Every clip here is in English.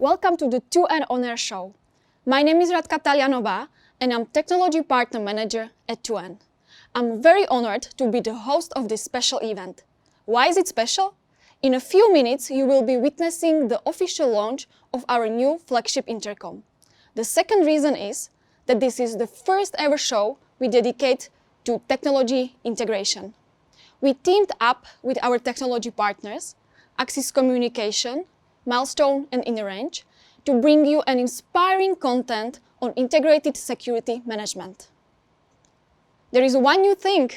Welcome to the 2N On Air show. My name is Radka Talianová and I'm Technology Partner Manager at 2N. I'm very honored to be the host of this special event. Why is it special? In a few minutes you will be witnessing the official launch of our new flagship intercom. The second reason is that this is the first ever show we dedicate to technology integration. We teamed up with our technology partners, Axis Communication, Milestone and InRange, to bring you an inspiring content on integrated security management. There is one new thing.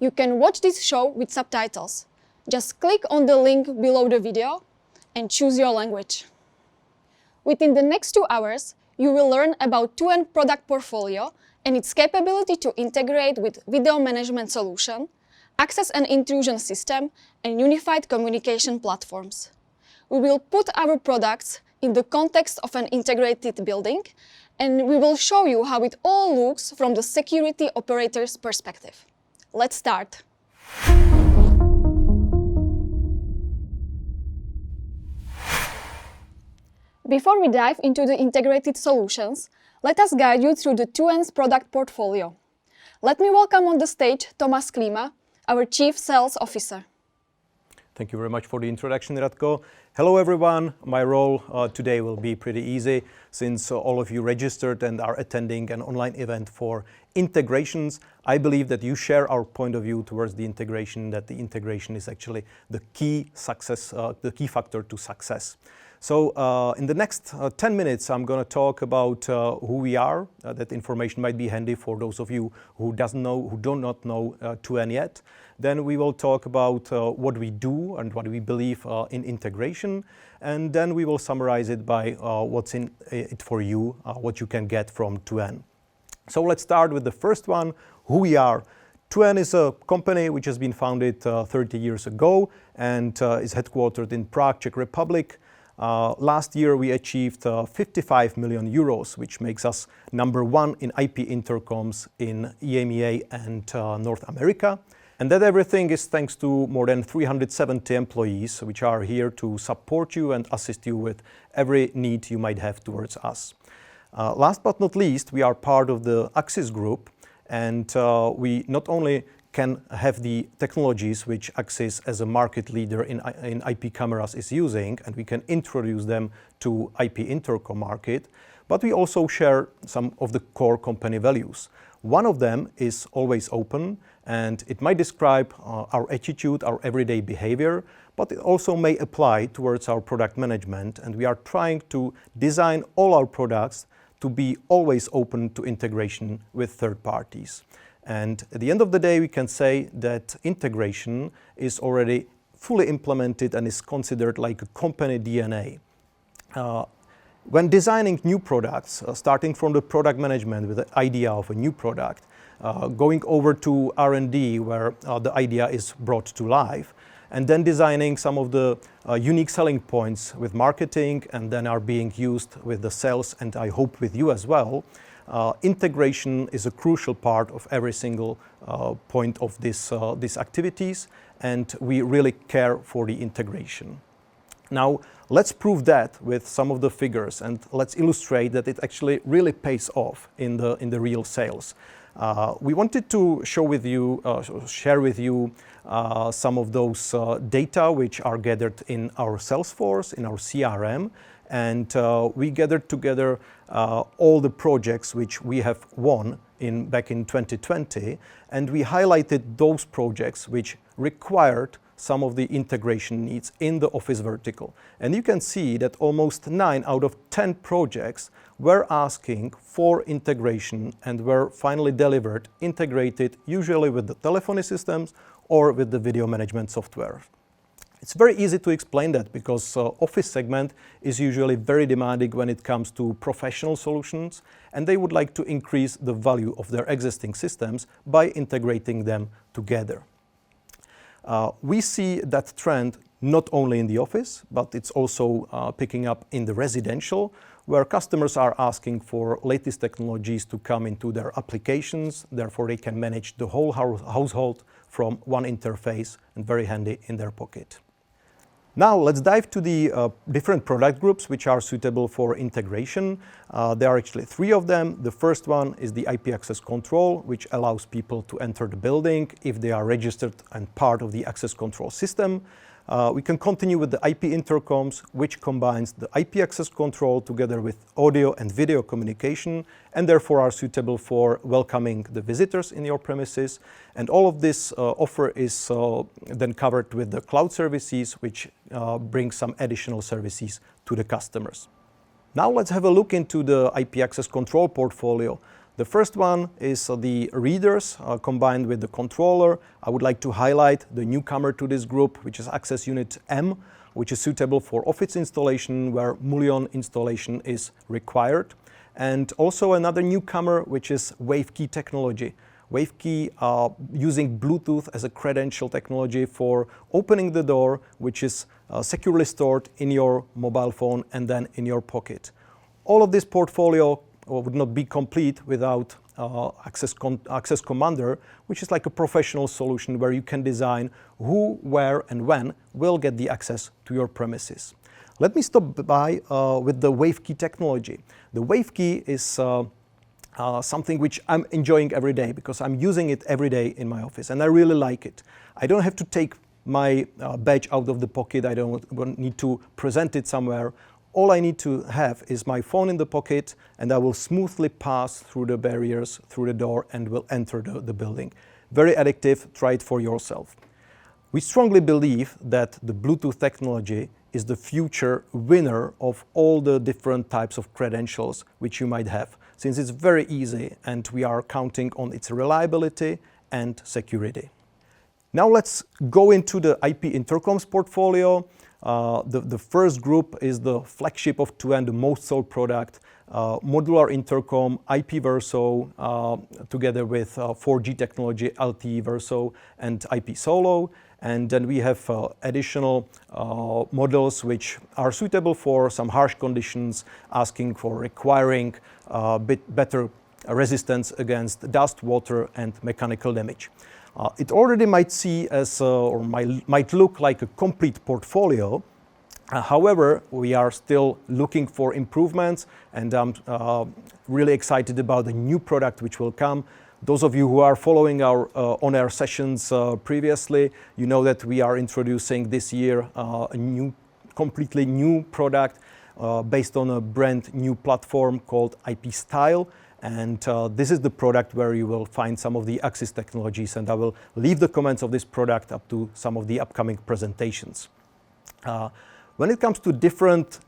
You can watch this show with subtitles. Just click on the link below the video and choose your language. Within the next 2 hours, you will learn about 2N product portfolio and its capability to integrate with video management solution, access and intrusion system, and unified communication platforms. We will put our products in the context of an integrated building, and we will show you how it all looks from the security operator's perspective. Let's start. Before we dive into the integrated solutions, let us guide you through the 2N's product portfolio. Let me welcome on the stage Tomáš Klíma, our Chief Sales Officer. Thank you very much for the introduction, Radko. Hello everyone. My role today will be pretty easy since all of you registered and are attending an online event for integrations. I believe that you share our point of view towards the integration, that the integration is actually the key factor to success. So in the next 10 minutes, I'm going to talk about who we are. That information might be handy for those of you who do not know 2N yet. Then we will talk about what we do and what we believe in integration. And then we will summarize it by what's in it for you, what you can get from 2N. So let's start with the first one, who we are. 2N is a company which has been founded 30 years ago and is headquartered in Prague, Czech Republic. Last year we achieved 55 million euros, which makes us number one in IP intercoms in EMEA and North America. And that everything is thanks to more than 370 employees, which are here to support you and assist you with every need you might have towards us. Last but not least, we are part of the Axis group, and we not only can have the technologies which Axis as a market leader in IP cameras is using, and we can introduce them to IP intercom market, but we also share some of the core company values. One of them is always open, and it might describe our attitude, our everyday behavior, but it also may apply towards our product management, and we are trying to design all our products to be always open to integration with third parties. And at the end of the day, we can say that integration is already fully implemented and is considered like a company DNA. When designing new products, starting from the product management with the idea of a new product, going over to R&D where the idea is brought to life, and then designing some of the unique selling points with marketing and then are being used with the sales and I hope with you as well. Integration is a crucial part of every single point of these activities, and we really care for the integration. Now, let's prove that with some of the figures, and let's illustrate that it actually really pays off in the real sales. We wanted to share with you some of those data which are gathered in our Salesforce, in our CRM, and we gathered together all the projects which we have won back in 2020, and we highlighted those projects which required some of the integration needs in the office vertical. And you can see that almost 9 out of 10 projects were asking for integration and were finally delivered, integrated usually with the telephony systems or with the video management software. It's very easy to explain that because office segment is usually very demanding when it comes to professional solutions, and they would like to increase the value of their existing systems by integrating them together. We see that trend not only in the office, but it's also picking up in the residential, where customers are asking for latest technologies to come into their applications. Therefore, they can manage the whole household from one interface and very handy in their pocket. Now let's dive to the different product groups which are suitable for integration. There are actually 3 of them. The first one is the IP access control, which allows people to enter the building if they are registered and part of the access control system. We can continue with the IP intercoms, which combines the IP access control together with audio and video communication, and therefore are suitable for welcoming the visitors in your premises. And all of this offer is then covered with the cloud services, which bring some additional services to the customers. Now let's have a look into the IP access control portfolio. The first one is the readers combined with the controller. I would like to highlight the newcomer to this group, which is Access Unit M, which is suitable for office installation where Mullion installation is required. And also another newcomer, which is WaveKey technology. WaveKey using Bluetooth as a credential technology for opening the door, which is securely stored in your mobile phone and then in your pocket. All of this portfolio would not be complete without Access Commander, which is like a professional solution where you can design who, where, and when will get the access to your premises. Let me stop by with the WaveKey technology. The WaveKey is something which I'm enjoying every day because I'm using it every day in my office and I really like it. I don't have to take my badge out of the pocket. I don't need to present it somewhere. All I need to have is my phone in the pocket and I will smoothly pass through the barriers, through the door, and will enter the building. Very addictive, try it for yourself. We strongly believe that the Bluetooth technology is the future winner of all the different types of credentials which you might have, since it's very easy and we are counting on its reliability and security. Now let's go into the IP intercoms portfolio. The first group is the flagship of 2N, the most sold product, modular intercom, IP Verso, together with 4G technology, LTE Verso and IP Solo. And then we have additional models which are suitable for some harsh conditions, asking for requiring a bit better resistance against dust, water and mechanical damage. It already might see as or might look like a complete portfolio. However, we are still looking for improvements, and I'm really excited about the new product which will come. Those of you who are following our on-air sessions previously, you know that we are introducing this year a completely new product based on a brand new platform called IP Style. And this is the product where you will find some of the Axis technologies, and I will leave the comments of this product up to some of the upcoming presentations. When it comes to different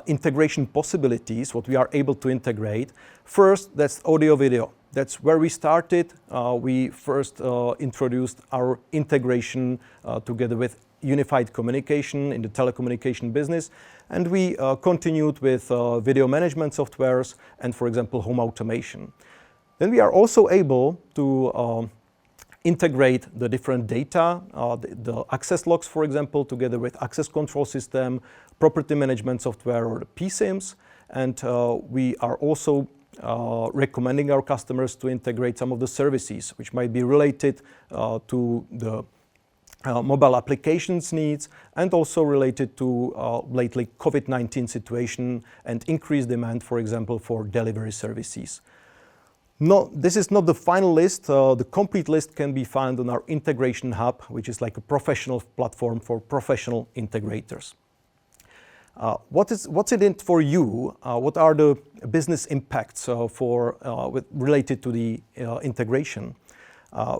integration possibilities, what we are able to integrate, first, that's audio-video. That's where we started. We first introduced our integration together with unified communication in the telecommunication business, and we continued with video management softwares and, for example, home automation. Then we are also able to integrate the different data, the access logs, for example, together with access control system, property management software, or the PSIMs, and we are also recommending our customers to integrate some of the services which might be related to the mobile applications needs, and also related to lately COVID-19 situation and increased demand, for example, for delivery services. No, this is not the final list. The complete list can be found on our integration hub, which is like a professional platform for professional integrators. What's in it for you? What are the business impacts related to the integration?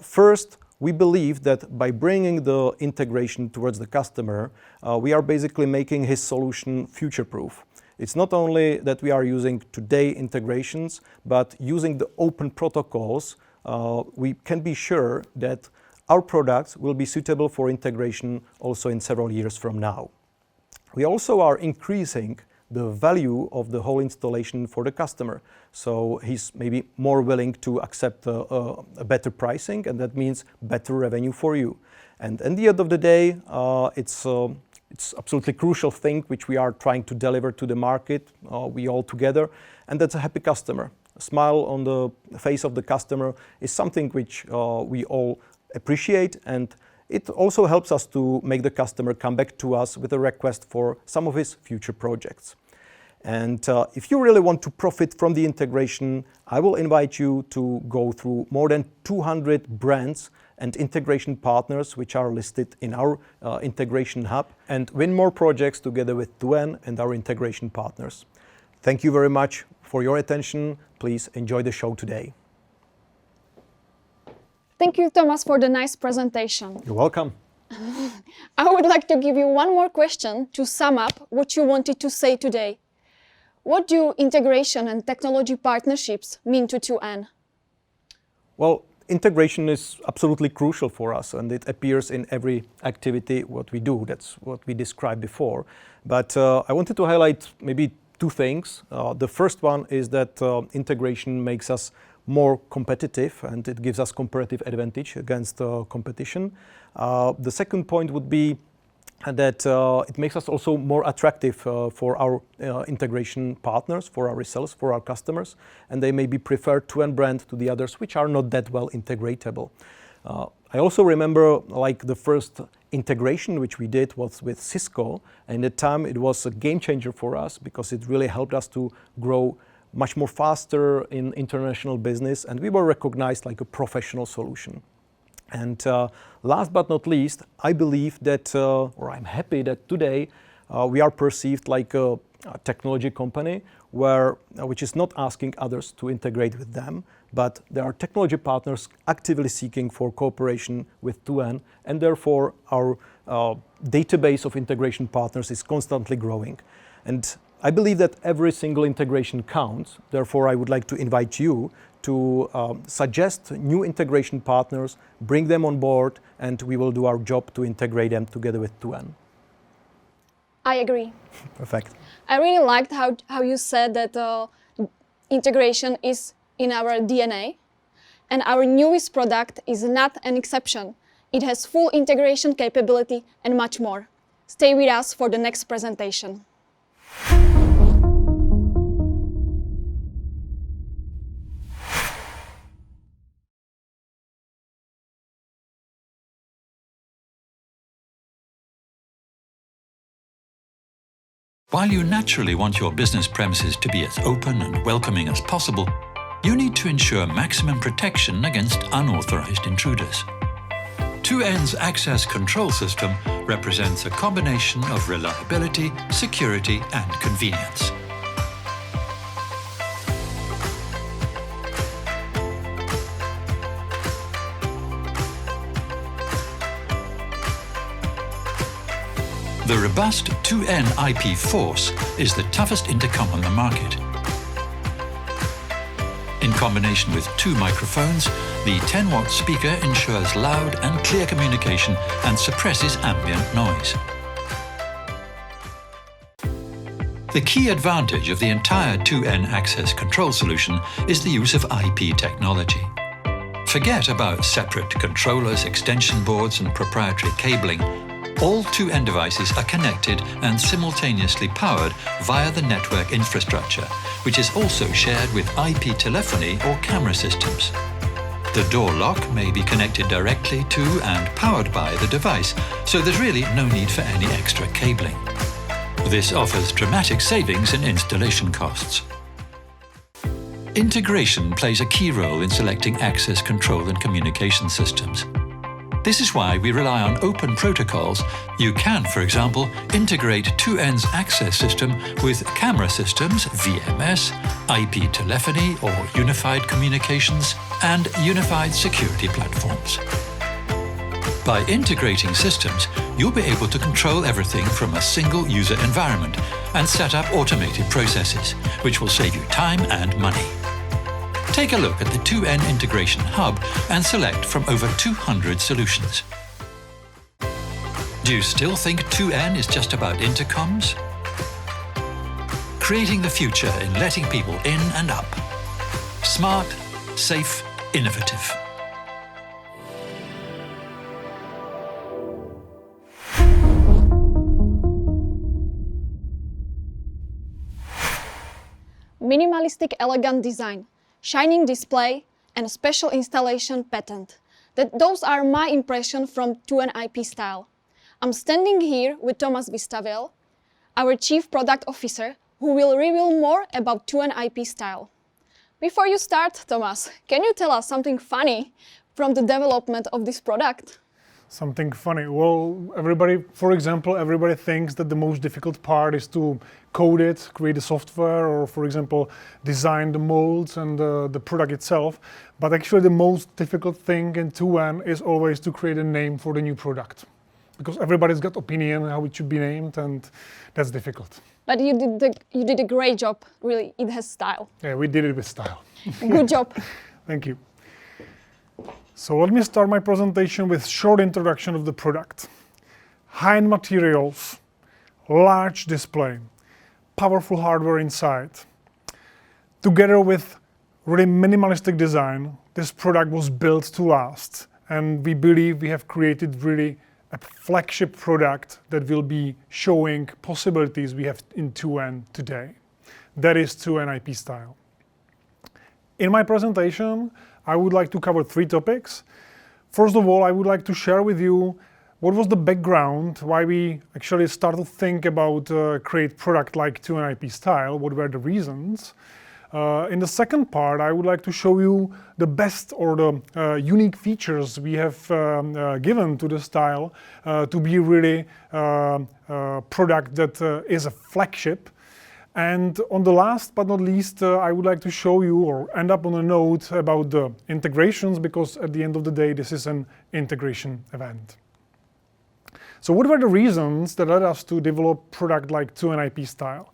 First, we believe that by bringing the integration towards the customer, we are basically making his solution future-proof. It's not only that we are using today integrations, but using the open protocols, we can be sure that our products will be suitable for integration also in several years from now. We also are increasing the value of the whole installation for the customer. So he's maybe more willing to accept a better pricing, and that means better revenue for you. And at the end of the day, it's absolutely crucial thing which we are trying to deliver to the market, we all together, and that's a happy customer. A smile on the face of the customer is something which we all appreciate, and it also helps us to make the customer come back to us with a request for some of his future projects. And if you really want to profit from the integration, I will invite you to go through more than 200 brands and integration partners which are listed in our integration hub and win more projects together with 2N and our integration partners. Thank you very much for your attention. Please enjoy the show today. Thank you, Thomas, for the nice presentation. You're welcome. I would like to give you one more question to sum up what you wanted to say today. What do integration and technology partnerships mean to 2N? Well, integration is absolutely crucial for us, and it appears in every activity what we do. That's what we described before. But I wanted to highlight maybe two things. The first one is that integration makes us more competitive, and it gives us comparative advantage against competition. The second point would be that it makes us also more attractive for our integration partners, for our resellers, for our customers, and they may be preferred 2N brand to the others which are not that well integratable. I also remember like the first integration which we did was with Cisco, and at the time it was a game changer for us because it really helped us to grow much more faster in international business, and we were recognized like a professional solution. And last but not least, I believe that, or I'm happy that today we are perceived like a technology company which is not asking others to integrate with them, but there are technology partners actively seeking for cooperation with 2N, and therefore our database of integration partners is constantly growing. And I believe that every single integration counts. Therefore, I would like to invite you to suggest new integration partners, bring them on board, and we will do our job to integrate them together with 2N. I agree. Perfect. I really liked how you said that integration is in our DNA, and our newest product is not an exception. It has full integration capability and much more. Stay with us for the next presentation. While you naturally want your business premises to be as open and welcoming as possible, you need to ensure maximum protection against unauthorized intruders. 2N's access control system represents a combination of reliability, security, and convenience. The robust 2N IP Force is the toughest intercom on the market. In combination with two microphones, the 10-watt speaker ensures loud and clear communication and suppresses ambient noise. The key advantage of the entire 2N access control solution is the use of IP technology. Forget about separate controllers, extension boards, and proprietary cabling. All 2N devices are connected and simultaneously powered via the network infrastructure, which is also shared with IP telephony or camera systems. The door lock may be connected directly to and powered by the device, so there's really no need for any extra cabling. This offers dramatic savings in installation costs. Integration plays a key role in selecting access control and communication systems. This is why we rely on open protocols. You can, for example, integrate 2N's access system with camera systems, VMS, IP telephony or unified communications, and unified security platforms. By integrating systems, you'll be able to control everything from a single user environment and set up automated processes, which will save you time and money. Take a look at the 2N Integration Hub and select from over 200 solutions. Do you still think 2N is just about intercoms? Creating the future in letting people in and up. Smart, safe, innovative. Minimalistic, elegant design, shining display, and special installation patent. those are my impressions from 2N IP Style. I'm standing here with Tomáš Vystavil, our Chief Product Officer, who will reveal more about 2N IP Style. Before you start, Tomáš, can you tell us something funny from the development of this product? Something funny. Well, for example, everybody thinks that the most difficult part is to code it, create the software, or for example, design the molds and the product itself. But actually the most difficult thing in 2N is always to create a name for the new product. Because everybody's got opinion how it should be named, and that's difficult. But you did a great job, really. It has style. Yeah, we did it with style. Good job. Thank you. So let me start my presentation with short introduction of the product. High-end materials, large display, powerful hardware inside. Together with really minimalistic design, this product was built to last. And we believe we have created really a flagship product that will be showing possibilities we have in 2N today. That is 2N IP Style. In my presentation, I would like to cover 3 topics. First of all, I would like to share with you what was the background, why we actually started to think about create product like 2N IP Style, what were the reasons. In the second part, I would like to show you the best or the unique features we have given to the style to be really a product that is a flagship. And on the last but not least, I would like to show you or end up on a note about the integrations, because at the end of the day, this is an integration event. So what were the reasons that led us to develop product like 2N IP Style?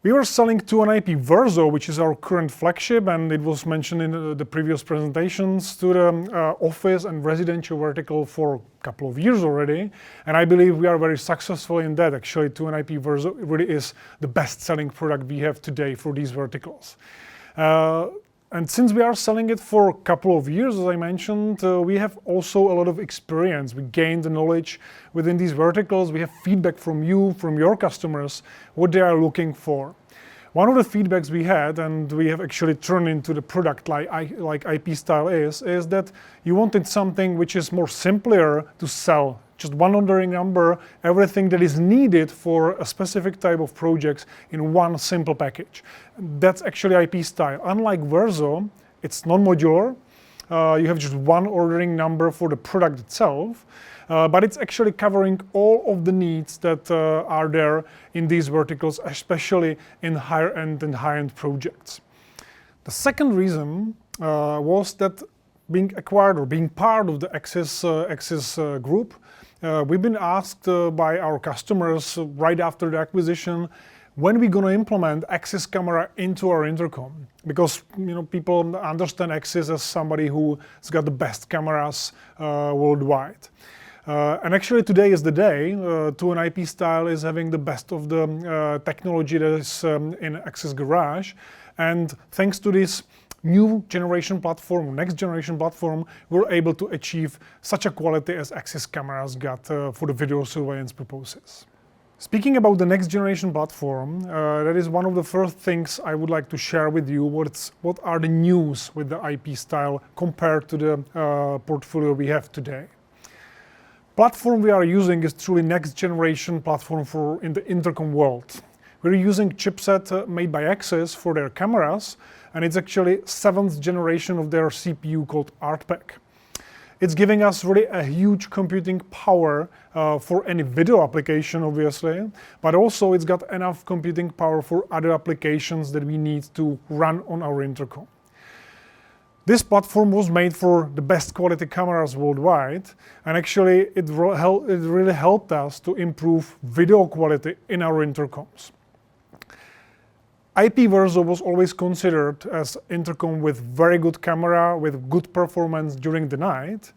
We were selling 2N IP Verso, which is our current flagship, and it was mentioned in the previous presentations, to the office and residential vertical for a couple of years already. And I believe we are very successful in that. Actually, 2N IP Verso really is the best-selling product we have today for these verticals. And since we are selling it for a couple of years, as I mentioned, we have also a lot of experience. We gained the knowledge within these verticals. We have feedback from you, from your customers, what they are looking for. One of the feedbacks we had, and we have actually turned into the product like IP Style is that you wanted something which is more simpler to sell. Just one ordering number, everything that is needed for a specific type of projects in one simple package. That's actually IP Style. Unlike Verso, it's non-modular. You have just one ordering number for the product itself, but it's actually covering all of the needs that are there in these verticals, especially in higher-end and high-end projects. The second reason was that being acquired or being part of the Axis group, we've been asked by our customers right after the acquisition, when we're going to implement Axis camera into our intercom, because people understand Axis as somebody who's got the best cameras worldwide. And actually today is the day. 2N IP Style is having the best of the technology that is in Axis Garage, and thanks to this new generation platform, next generation platform, we're able to achieve such a quality as Axis cameras got for the video surveillance purposes. Speaking about the next generation platform, that is one of the first things I would like to share with you. What are the news with the IP Style compared to the portfolio we have today? Platform we are using is truly next generation platform in the intercom world. We're using chipset made by Axis for their cameras, and it's actually 7th generation of their CPU called ArtPack. It's giving us really a huge computing power for any video application, obviously, but also it's got enough computing power for other applications that we need to run on our intercom. This platform was made for the best quality cameras worldwide, and actually it really helped us to improve video quality in our intercoms. IP Verso was always considered as intercom with very good camera, with good performance during the night.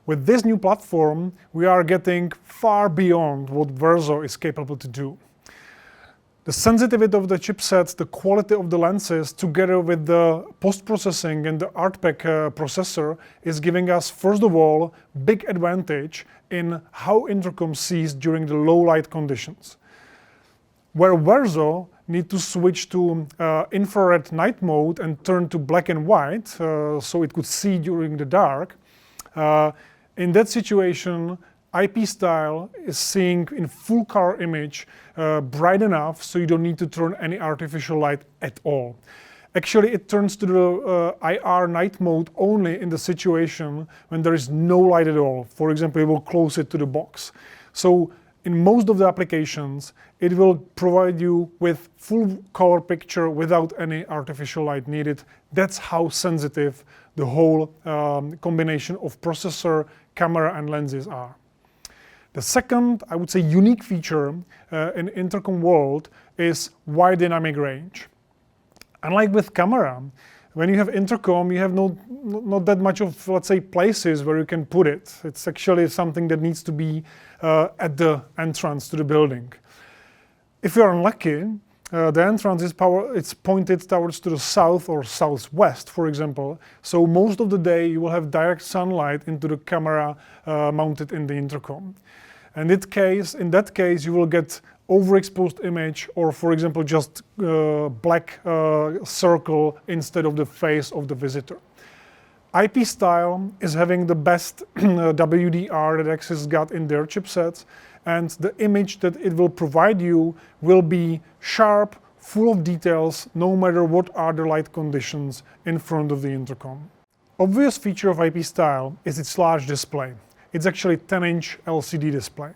With this new platform, we are getting far beyond what Verso is capable to do. The sensitivity of the chipsets, the quality of the lenses, together with the post-processing and the ArtPack processor is giving us, first of all, big advantage in how intercom sees during the low light conditions. Where Verso need to switch to infrared night mode and turn to black and white, so it could see during the dark, In that situation, IP style is seeing in full color image bright enough so you don't need to turn any artificial light at all. Actually, it turns to the IR night mode only in the situation when there is no light at all. For example, it will close it to the box. So in most of the applications, it will provide you with full color picture without any artificial light needed. That's how sensitive the whole combination of processor, camera and lenses are. The second, I would say, unique feature in intercom world is wide dynamic range. Unlike with camera, when you have intercom, you have not that much of, let's say, places where you can put it. It's actually something that needs to be at the entrance to the building. If you're unlucky, the entrance it's pointed towards to the south or southwest, for example. So most of the day you will have direct sunlight into the camera mounted in the intercom. And in that case, you will get overexposed image, or for example, just black circle instead of the face of the visitor. IP style is having the best WDR that Axis got in their chipsets, and the image that it will provide you will be sharp, full of details, no matter what are the light conditions in front of the intercom. Obvious feature of IP style is its large display. It's actually 10-inch LCD display.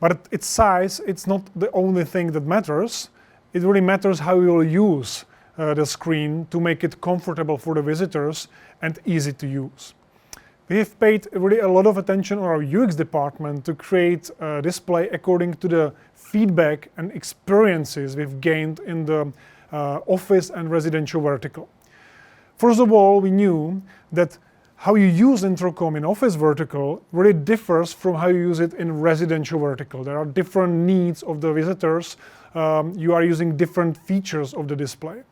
But its size, it's not the only thing that matters. It really matters how you will use the screen to make it comfortable for the visitors and easy to use. We have paid really a lot of attention on our UX department to create a display according to the feedback and experiences we've gained in the office and residential vertical. First of all, we knew that how you use intercom in office vertical really differs from how you use it in residential vertical. There are different needs of the visitors. You are using different features of the display.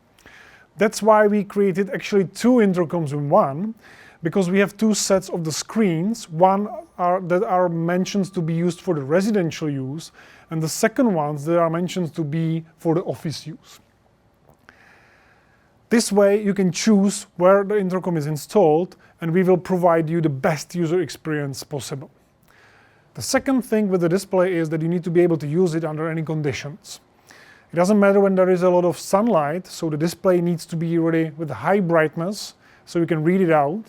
That's why we created actually two intercoms in one, because we have two sets of the screens. One that are mentioned to be used for the residential use, and the second ones that are mentioned to be for the office use. This way you can choose where the intercom is installed, and we will provide you the best user experience possible. The second thing with the display is that you need to be able to use it under any conditions. It doesn't matter when there is a lot of sunlight, so the display needs to be really with high brightness so you can read it out,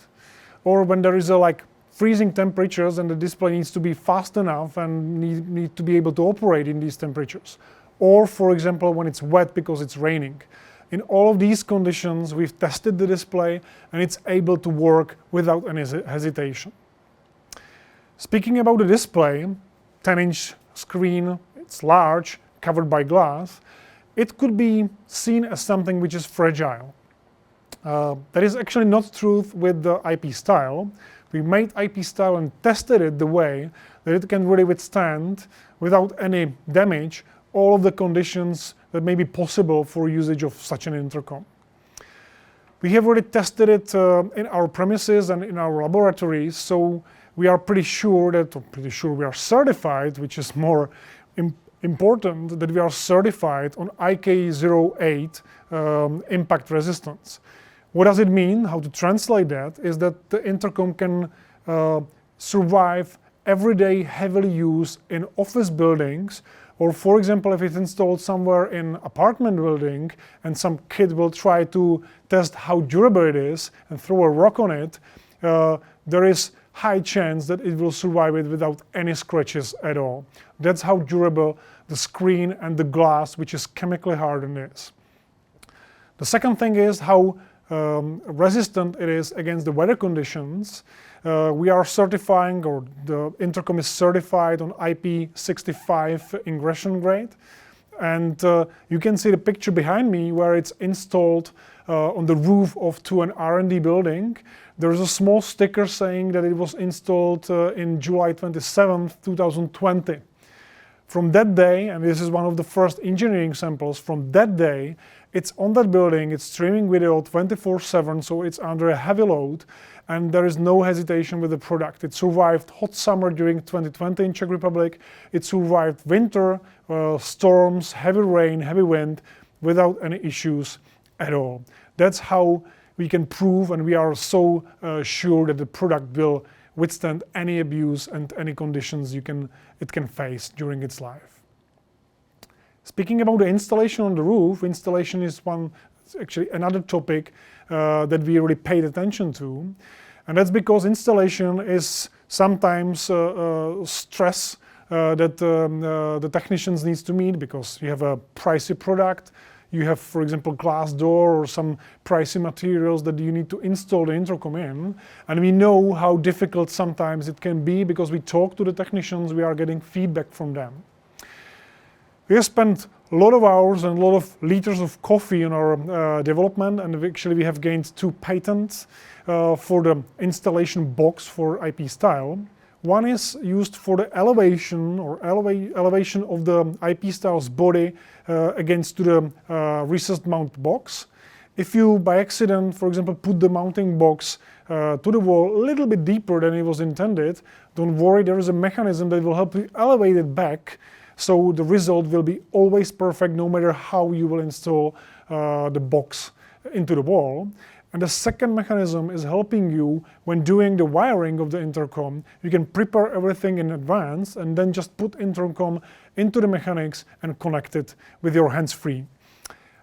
or when there is freezing temperatures and the display needs to be fast enough and need to be able to operate in these temperatures, or for example when it's wet because it's raining. In all of these conditions, we've tested the display and it's able to work without any hesitation. Speaking about the display, 10-inch screen, it's large, covered by glass. It could be seen as something which is fragile. That is actually not true with the IP style. We made IP style and tested it the way that it can really withstand, without any damage, all of the conditions that may be possible for usage of such an intercom. We have already tested it in our premises and in our laboratories, so we are pretty sure we are certified, which is more important, that we are certified on IK08 impact resistance. What does it mean? How to translate that is that the intercom can survive everyday heavily used in office buildings, or for example, if it's installed somewhere in apartment building and some kid will try to test how durable it is and throw a rock on it, there is high chance that it will survive it without any scratches at all. That's how durable the screen and the glass, which is chemically hardened, is. The second thing is how resistant it is against the weather conditions. We are certifying, or the intercom is certified on IP65 ingression grade. And you can see the picture behind me where it's installed on the roof to an R&D building. There's a small sticker saying that it was installed in July 27th, 2020. From that day, and this is one of the first engineering samples, from that day, it's on that building, it's streaming video 24/7, so it's under a heavy load, and there is no hesitation with the product. It survived hot summer during 2020 in Czech Republic, it survived winter, storms, heavy rain, heavy wind, without any issues at all. That's how we can prove, and we are so sure that the product will withstand any abuse and any conditions it can face during its life. Speaking about the installation on the roof, installation is actually another topic that we really paid attention to. And that's because installation is sometimes stress that the technicians needs to meet, because you have a pricey product, you have, for example, glass door or some pricey materials that you need to install the intercom in. And we know how difficult sometimes it can be, because we talk to the technicians, we are getting feedback from them. We have spent a lot of hours and a lot of liters of coffee on our development, and we have gained 2 patents for the installation box for IP style. One is used for the elevation of the IP style's body against the recessed mount box. If you, by accident, for example, put the mounting box to the wall a little bit deeper than it was intended, don't worry, there is a mechanism that will help you elevate it back, so the result will be always perfect no matter how you will install the box into the wall. And the second mechanism is helping you when doing the wiring of the intercom. You can prepare everything in advance and then just put intercom into the mechanics and connect it with your hands-free.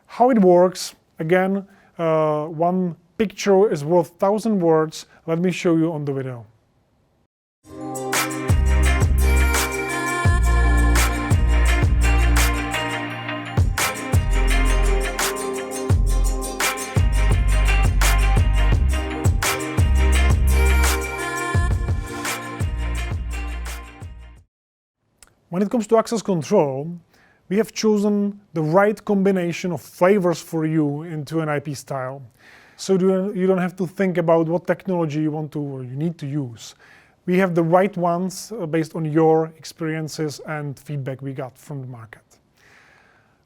How it works, again, one picture is worth 1,000 words. Let me show you on the video. When it comes to access control, we have chosen the right combination of flavors for you into an IP style. So you don't have to think about what technology you want to or you need to use. We have the right ones based on your experiences and feedback we got from the market.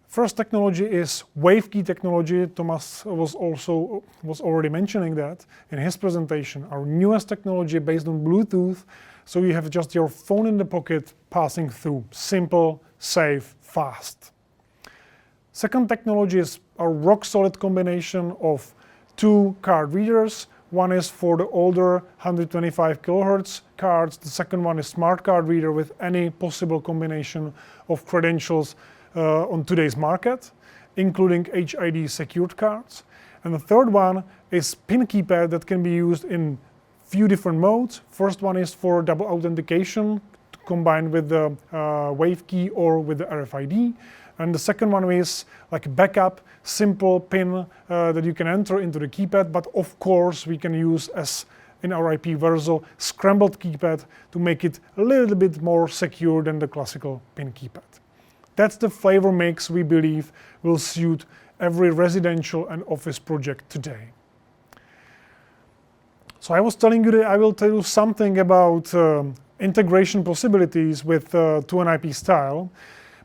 First technology is wave key technology. Thomas was already mentioning that in his presentation. Our newest technology based on Bluetooth, so you have just your phone in the pocket passing through. Simple, safe, fast. Second technology is a rock-solid combination of 2 card readers. One is for the older 125 kHz cards. The second one is smart card reader with any possible combination of credentials on today's market, including HID secured cards. And the third one is pin keypad that can be used in few different modes. First one is for double authentication, combined with the wave key or with the RFID. And the second one is like a backup, simple pin that you can enter into the keypad, but of course we can use, as in our IP Verso, scrambled keypad to make it a little bit more secure than the classical pin keypad. That's the flavor mix we believe will suit every residential and office project today. So I was telling you that I will tell you something about integration possibilities with to an IP style,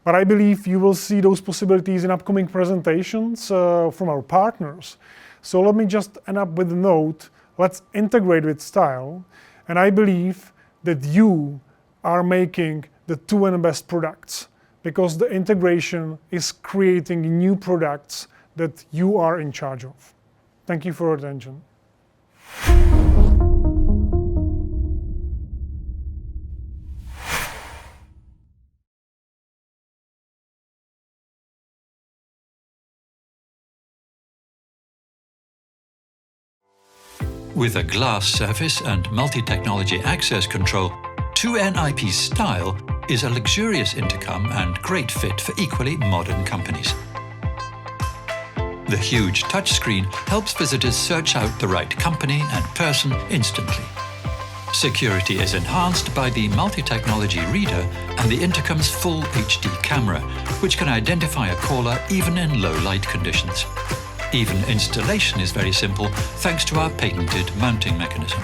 but I believe you will see those possibilities in upcoming presentations from our partners. So let me just end up with a note, let's integrate with style, and I believe that you are making the 2N best products, because the integration is creating new products that you are in charge of. Thank you for your attention. With a glass surface and multi-technology access control, 2N IP Style is a luxurious intercom and great fit for equally modern companies. The huge touchscreen helps visitors search out the right company and person instantly. Security is enhanced by the multi-technology reader and the intercom's full HD camera, which can identify a caller even in low light conditions. Even installation is very simple thanks to our patented mounting mechanism.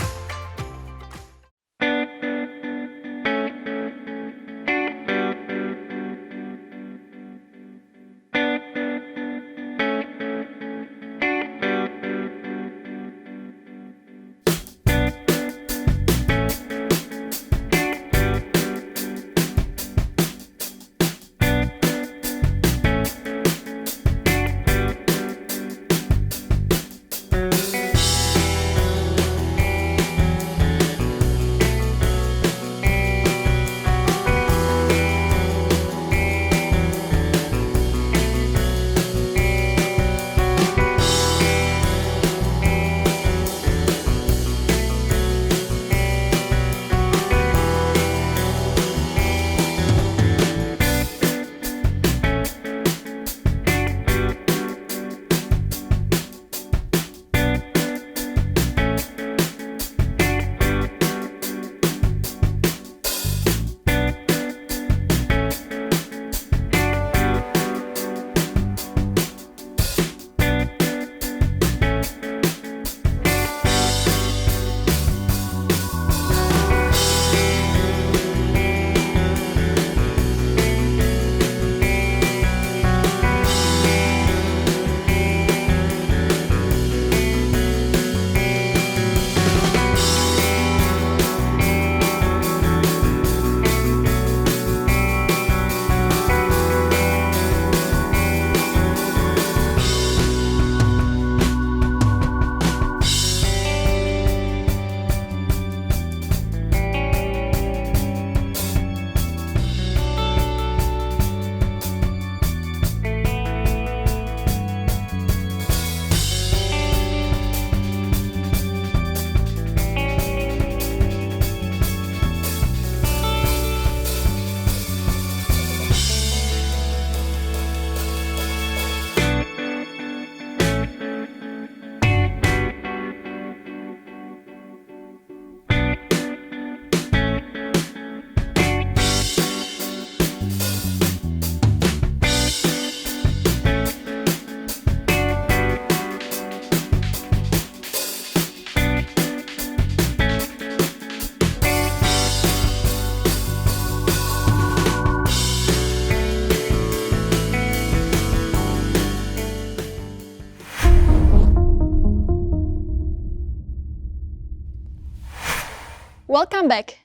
Welcome back!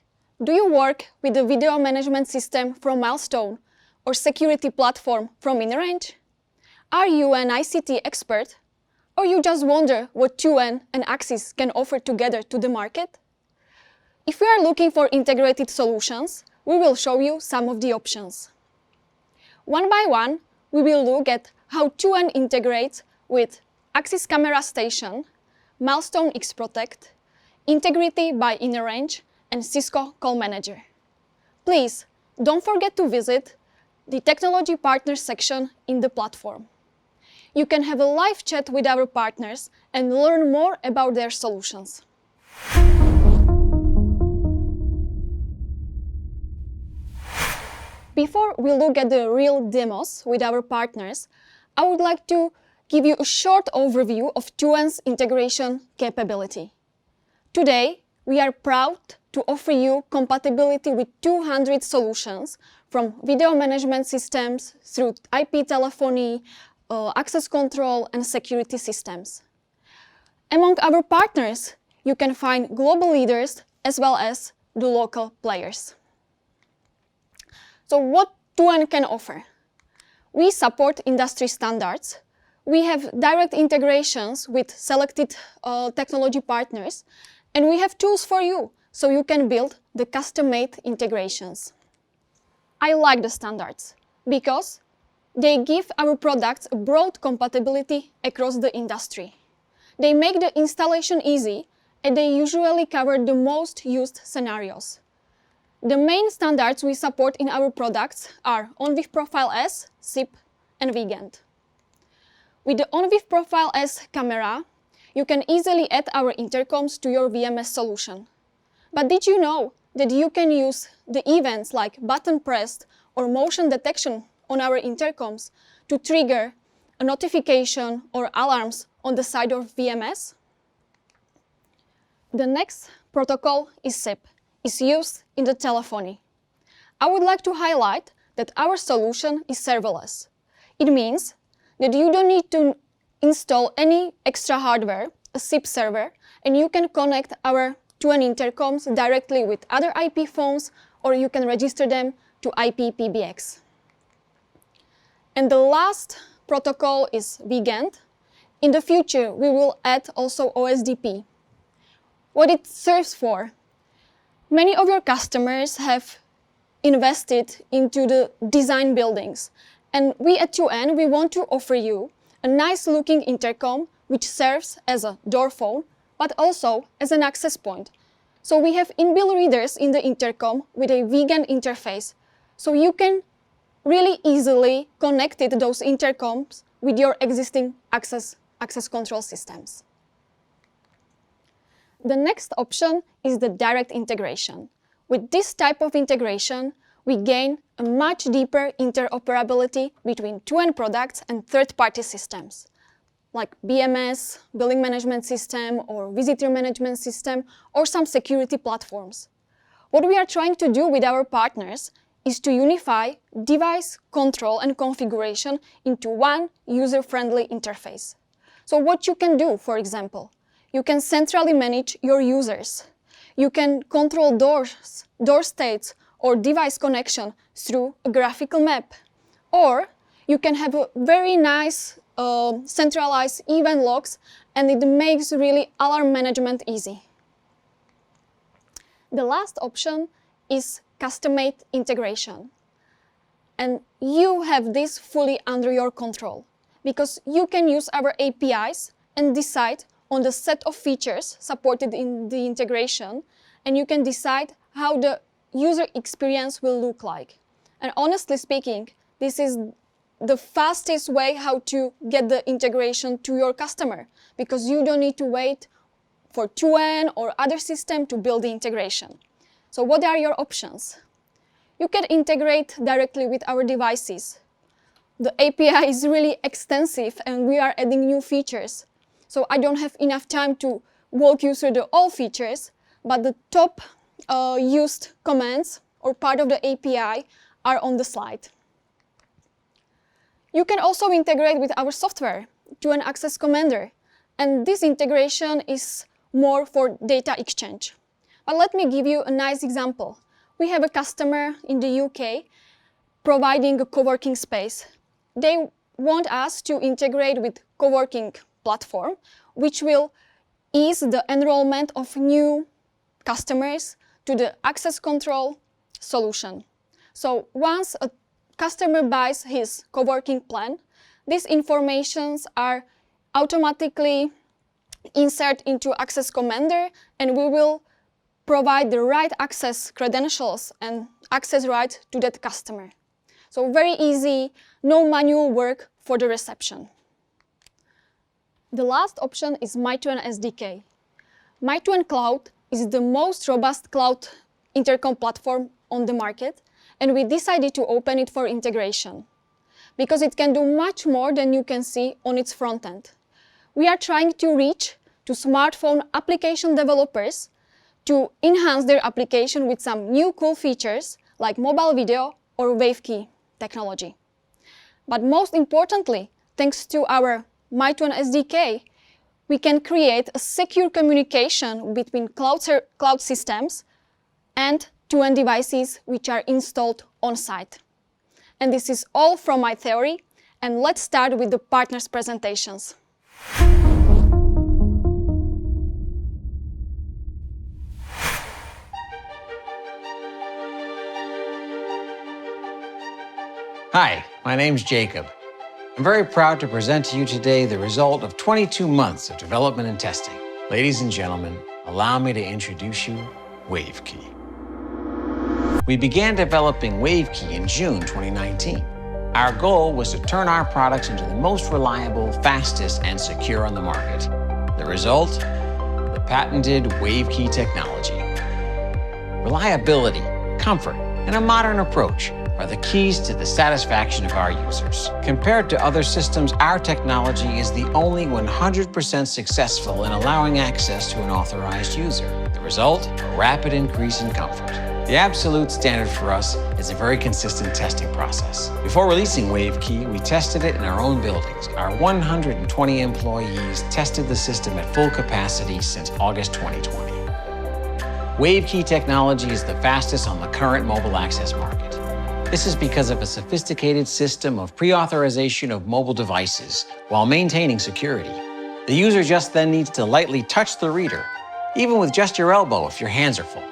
Do you work with the video management system from Milestone or security platform from InRange? Are you an ICT expert? Or you just wonder what 2N and Axis can offer together to the market? If you are looking for integrated solutions, we will show you some of the options. One by one, we will look at how 2N integrates with Axis Camera Station, Milestone X-Protect, Integrity by InRange, and Cisco Call Manager. Please, don't forget to visit the Technology Partners section in the platform. You can have a live chat with our partners and learn more about their solutions. Before we look at the real demos with our partners, I would like to give you a short overview of 2N's integration capability. Today, we are proud to offer you compatibility with 200 solutions, from video management systems through IP telephony, access control, and security systems. Among our partners, you can find global leaders as well as the local players. So what 2N can offer? We support industry standards. We have direct integrations with selected technology partners, and we have tools for you, so you can build the custom-made integrations. I like the standards because they give our products a broad compatibility across the industry. They make the installation easy, and they usually cover the most used scenarios. The main standards we support in our products are OnVIF Profile S, SIP, and Vigent. With the OnVIF Profile S camera, you can easily add our intercoms to your VMS solution. But did you know that you can use the events like button pressed or motion detection on our intercoms to trigger a notification or alarms on the side of VMS? The next protocol is SIP. Is used in the telephony. I would like to highlight that our solution is serverless. It means that you don't need to install any extra hardware, a SIP server, and you can connect our 2N intercoms directly with other IP phones, or you can register them to IP PBX. And the last protocol is Vigent. In the future, we will add also OSDP. What it serves for? Many of your customers have invested into the design buildings, and we at 2N, we want to offer you a nice looking intercom which serves as a door phone, but also as an access point. So we have inbuilt readers in the intercom with a Vigent interface, so you can really easily connect those intercoms with your existing access control systems. The next option is the direct integration. With this type of integration, we gain a much deeper interoperability between 2N products and third-party systems, like BMS, Building Management System, or Visitor Management System, or some security platforms. What we are trying to do with our partners is to unify device control and configuration into one user-friendly interface. So what you can do, for example, you can centrally manage your users. You can control doors, door states, or device connection through a graphical map. Or you can have a very nice centralized event logs, and it makes really alarm management easy. The last option is custom-made integration. And you have this fully under your control, because you can use our APIs and decide on the set of features supported in the integration, and you can decide how the user experience will look like. And honestly speaking, this is the fastest way how to get the integration to your customer, because you don't need to wait for 2N or other system to build the integration. So what are your options? You can integrate directly with our devices. The API is really extensive and we are adding new features. So I don't have enough time to walk you through all features, but the top used commands or part of the API are on the slide. You can also integrate with our software, 2N Access Commander, and this integration is more for data exchange. But let me give you a nice example. We have a customer in the UK providing a co-working space. They want us to integrate with co-working platform, which will ease the enrollment of new customers to the access control solution. So once a customer buys his co-working plan, these informations are automatically inserted into Access Commander, and we will provide the right access credentials and access right to that customer. So very easy, no manual work for the reception. The last option is My2N SDK. My2N Cloud is the most robust cloud intercom platform on the market, and we decided to open it for integration because it can do much more than you can see on its front end. We are trying to reach to smartphone application developers to enhance their application with some new cool features like mobile video or WaveKey technology. But most importantly, thanks to our My2N SDK, we can create a secure communication between cloud systems and 2N devices which are installed on site. And this is all from my theory, and let's start with the partners' presentations. Hi, my name's Jacob. I'm very proud to present to you today the result of 22 months of development and testing. Ladies and gentlemen, allow me to introduce you WaveKey. We began developing WaveKey in June 2019. Our goal was to turn our products into the most reliable, fastest, and secure on the market. The result? The patented WaveKey technology. Reliability, comfort, and a modern approach are the keys to the satisfaction of our users. Compared to other systems, our technology is the only 100% successful in allowing access to an authorized user. The result? A rapid increase in comfort. The absolute standard for us is a very consistent testing process. Before releasing WaveKey, we tested it in our own buildings. Our 120 employees tested the system at full capacity since August 2020. WaveKey technology is the fastest on the current mobile access market. This is because of a sophisticated system of pre-authorization of mobile devices while maintaining security. The user just then needs to lightly touch the reader, even with just your elbow if your hands are full.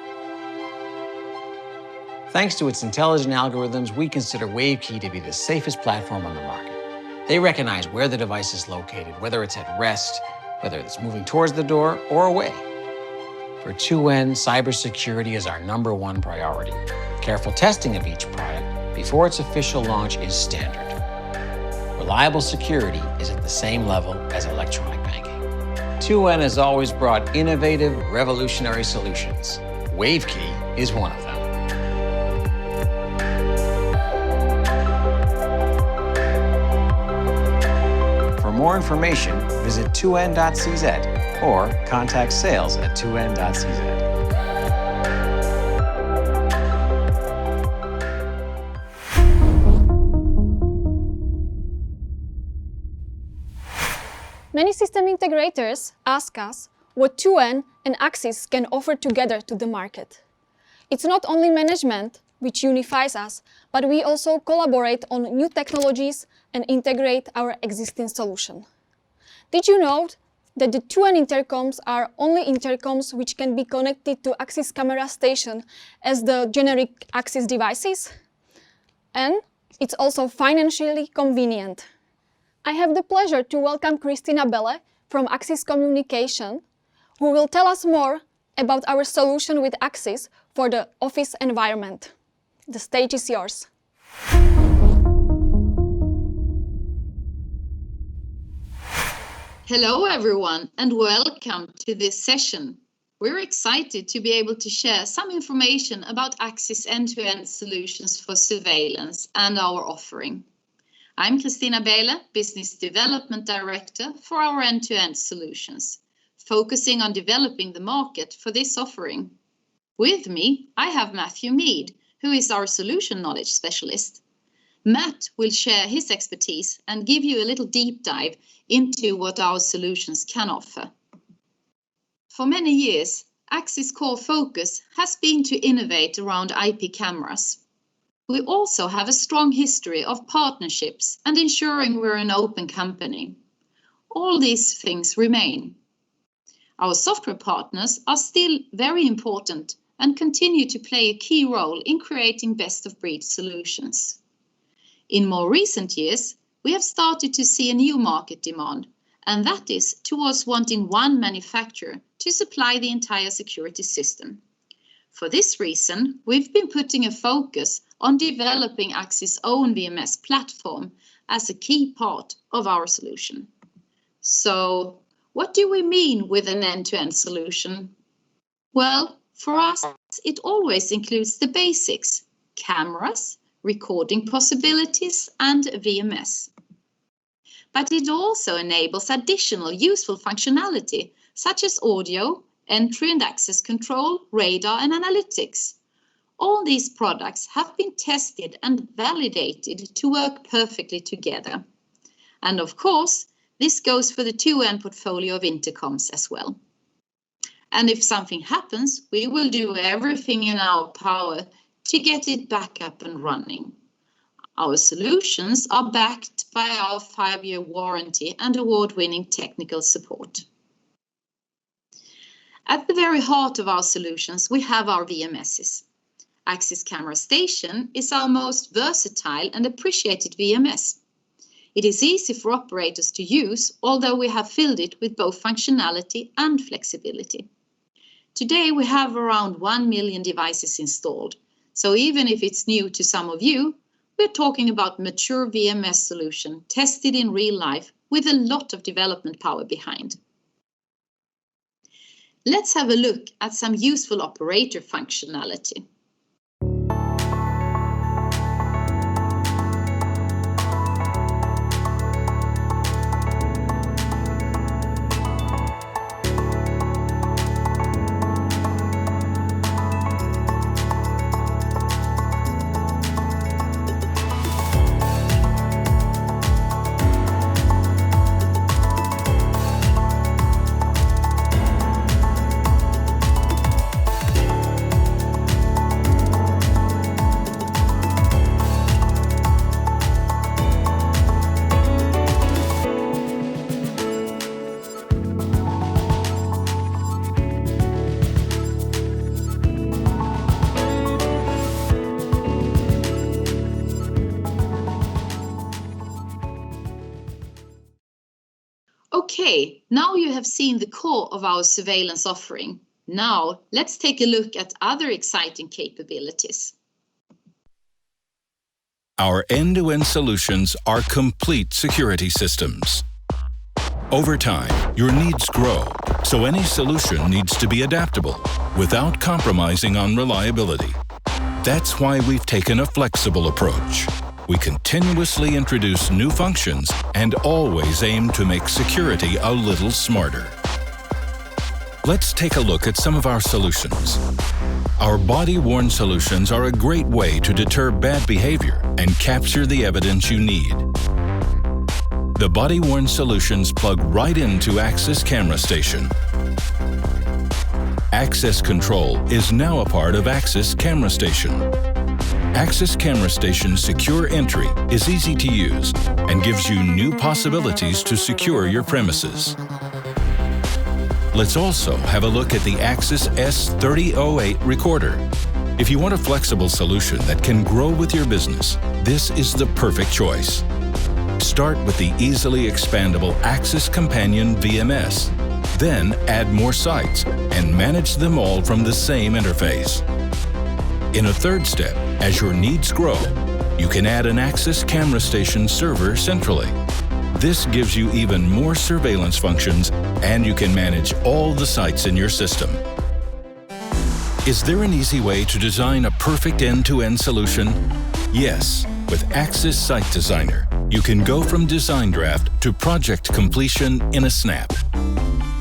Thanks to its intelligent algorithms, we consider WaveKey to be the safest platform on the market. They recognize where the device is located, whether it's at rest, whether it's moving towards the door or away. For 2N, cybersecurity is our #1 priority. Careful testing of each product before its official launch is standard. Reliable security is at the same level as electronic banking. 2N has always brought innovative, revolutionary solutions. WaveKey is one of them. For more information, visit 2n.cz or contact sales at 2n.cz. Many system integrators ask us what 2N and Axis can offer together to the market. It's not only management which unifies us, but we also collaborate on new technologies and integrate our existing solution. Did you know that the 2N intercoms are only intercoms which can be connected to Axis camera station as the generic Axis devices? And it's also financially convenient. I have the pleasure to welcome Kristina Belle from Axis Communication, who will tell us more about our solution with Axis for the office environment. The stage is yours. Hello everyone and welcome to this session. We're excited to be able to share some information about Axis end-to-end solutions for surveillance and our offering. I'm Kristina Belle, Business Development Director for our end-to-end solutions, focusing on developing the market for this offering. With me, I have Matthew Mead, who is our solution knowledge specialist. Matt will share his expertise and give you a little deep dive into what our solutions can offer. For many years, Axis' core focus has been to innovate around IP cameras. We also have a strong history of partnerships and ensuring we're an open company. All these things remain. Our software partners are still very important and continue to play a key role in creating best-of-breed solutions. In more recent years, we have started to see a new market demand, and that is towards wanting one manufacturer to supply the entire security system. For this reason, we've been putting a focus on developing Axis' own VMS platform as a key part of our solution. So, what do we mean with an end-to-end solution? Well, for us, it always includes the basics: cameras, recording possibilities, and VMS. But it also enables additional useful functionality, such as audio, entry and access control, radar, and analytics. All these products have been tested and validated to work perfectly together. And of course, this goes for the 2N portfolio of intercoms as well. And if something happens, we will do everything in our power to get it back up and running. Our solutions are backed by our 5-year warranty and award-winning technical support. At the very heart of our solutions, we have our VMSs. Axis Camera Station is our most versatile and appreciated VMS. It is easy for operators to use, although we have filled it with both functionality and flexibility. Today we have around 1 million devices installed, so even if it's new to some of you, we're talking about mature VMS solution tested in real life with a lot of development power behind. Let's have a look at some useful operator functionality. Okay, now you have seen the core of our surveillance offering. Now, let's take a look at other exciting capabilities. Our end-to-end solutions are complete security systems. Over time, your needs grow, so any solution needs to be adaptable without compromising on reliability. That's why we've taken a flexible approach. We continuously introduce new functions and always aim to make security a little smarter. Let's take a look at some of our solutions. Our body-worn solutions are a great way to deter bad behavior and capture the evidence you need. The body-worn solutions plug right into Axis Camera Station. Access control is now a part of Axis Camera Station. Axis Camera Station's secure entry is easy to use and gives you new possibilities to secure your premises. Let's also have a look at the Axis S3008 recorder. If you want a flexible solution that can grow with your business, this is the perfect choice. Start with the easily expandable Axis Companion VMS. Then add more sites and manage them all from the same interface. In a third step, as your needs grow, you can add an Axis Camera Station server centrally. This gives you even more surveillance functions, and you can manage all the sites in your system. Is there an easy way to design a perfect end-to-end solution? Yes, with Axis Site Designer, you can go from design draft to project completion in a snap.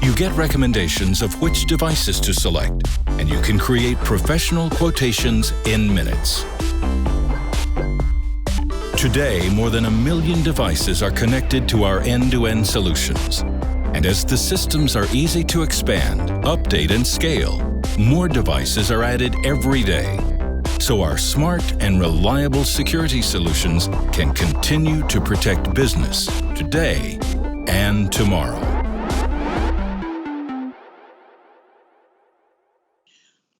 You get recommendations of which devices to select, and you can create professional quotations in minutes. Today, more than 1 million devices are connected to our end-to-end solutions. And as the systems are easy to expand, update, and scale, more devices are added every day. So our smart and reliable security solutions can continue to protect business today and tomorrow.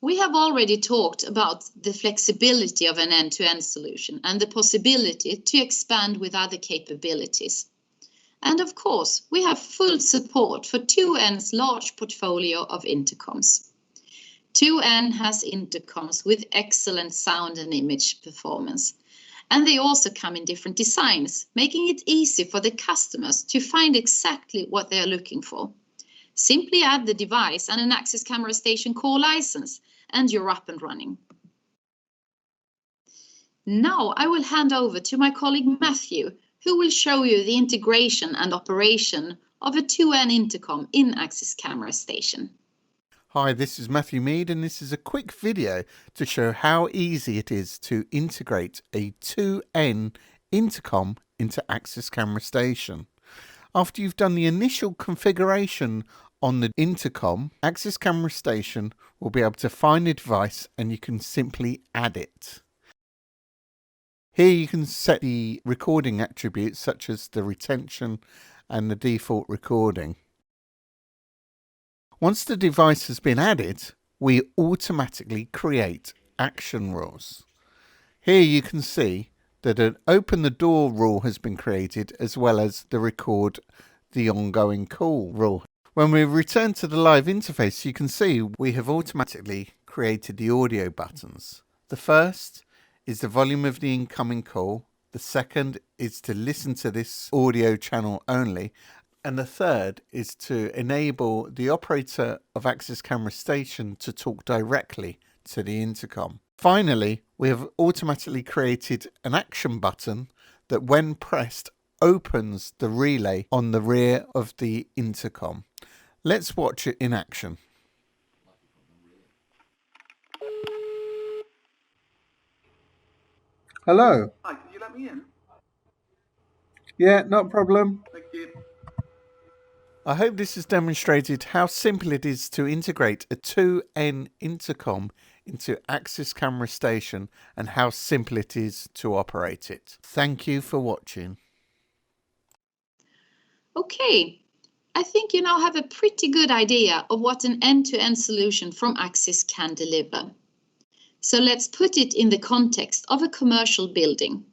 We have already talked about the flexibility of an end-to-end solution and the possibility to expand with other capabilities. And of course, we have full support for 2N's large portfolio of intercoms. 2N has intercoms with excellent sound and image performance. And they also come in different designs, making it easy for the customers to find exactly what they are looking for. Simply add the device and an Axis Camera Station core license, and you're up and running. Now I will hand over to my colleague Matthew, who will show you the integration and operation of a 2N intercom in Axis Camera Station. Hi, this is Matthew Mead, and this is a quick video to show how easy it is to integrate a 2N intercom into Axis Camera Station. After you've done the initial configuration on the intercom, Axis Camera Station will be able to find the device and you can simply add it. Here you can set the recording attributes such as the retention and the default recording. Once the device has been added, we automatically create action rules. Here you can see that an open the door rule has been created, as well as the record the ongoing call rule. When we return to the live interface, you can see we have automatically created the audio buttons. The first is the volume of the incoming call. The second is to listen to this audio channel only. And the third is to enable the operator of Axis Camera Station to talk directly to the intercom. Finally, we have automatically created an action button that when pressed opens the relay on the rear of the intercom. Let's watch it in action. Hello. Hi, could you let me in? Yeah, not a problem. Thank you. I hope this has demonstrated how simple it is to integrate a 2N intercom into Axis Camera Station and how simple it is to operate it. Thank you for watching. Okay, I think you now have a pretty good idea of what an end-to-end solution from Axis can deliver. So let's put it in the context of a commercial building.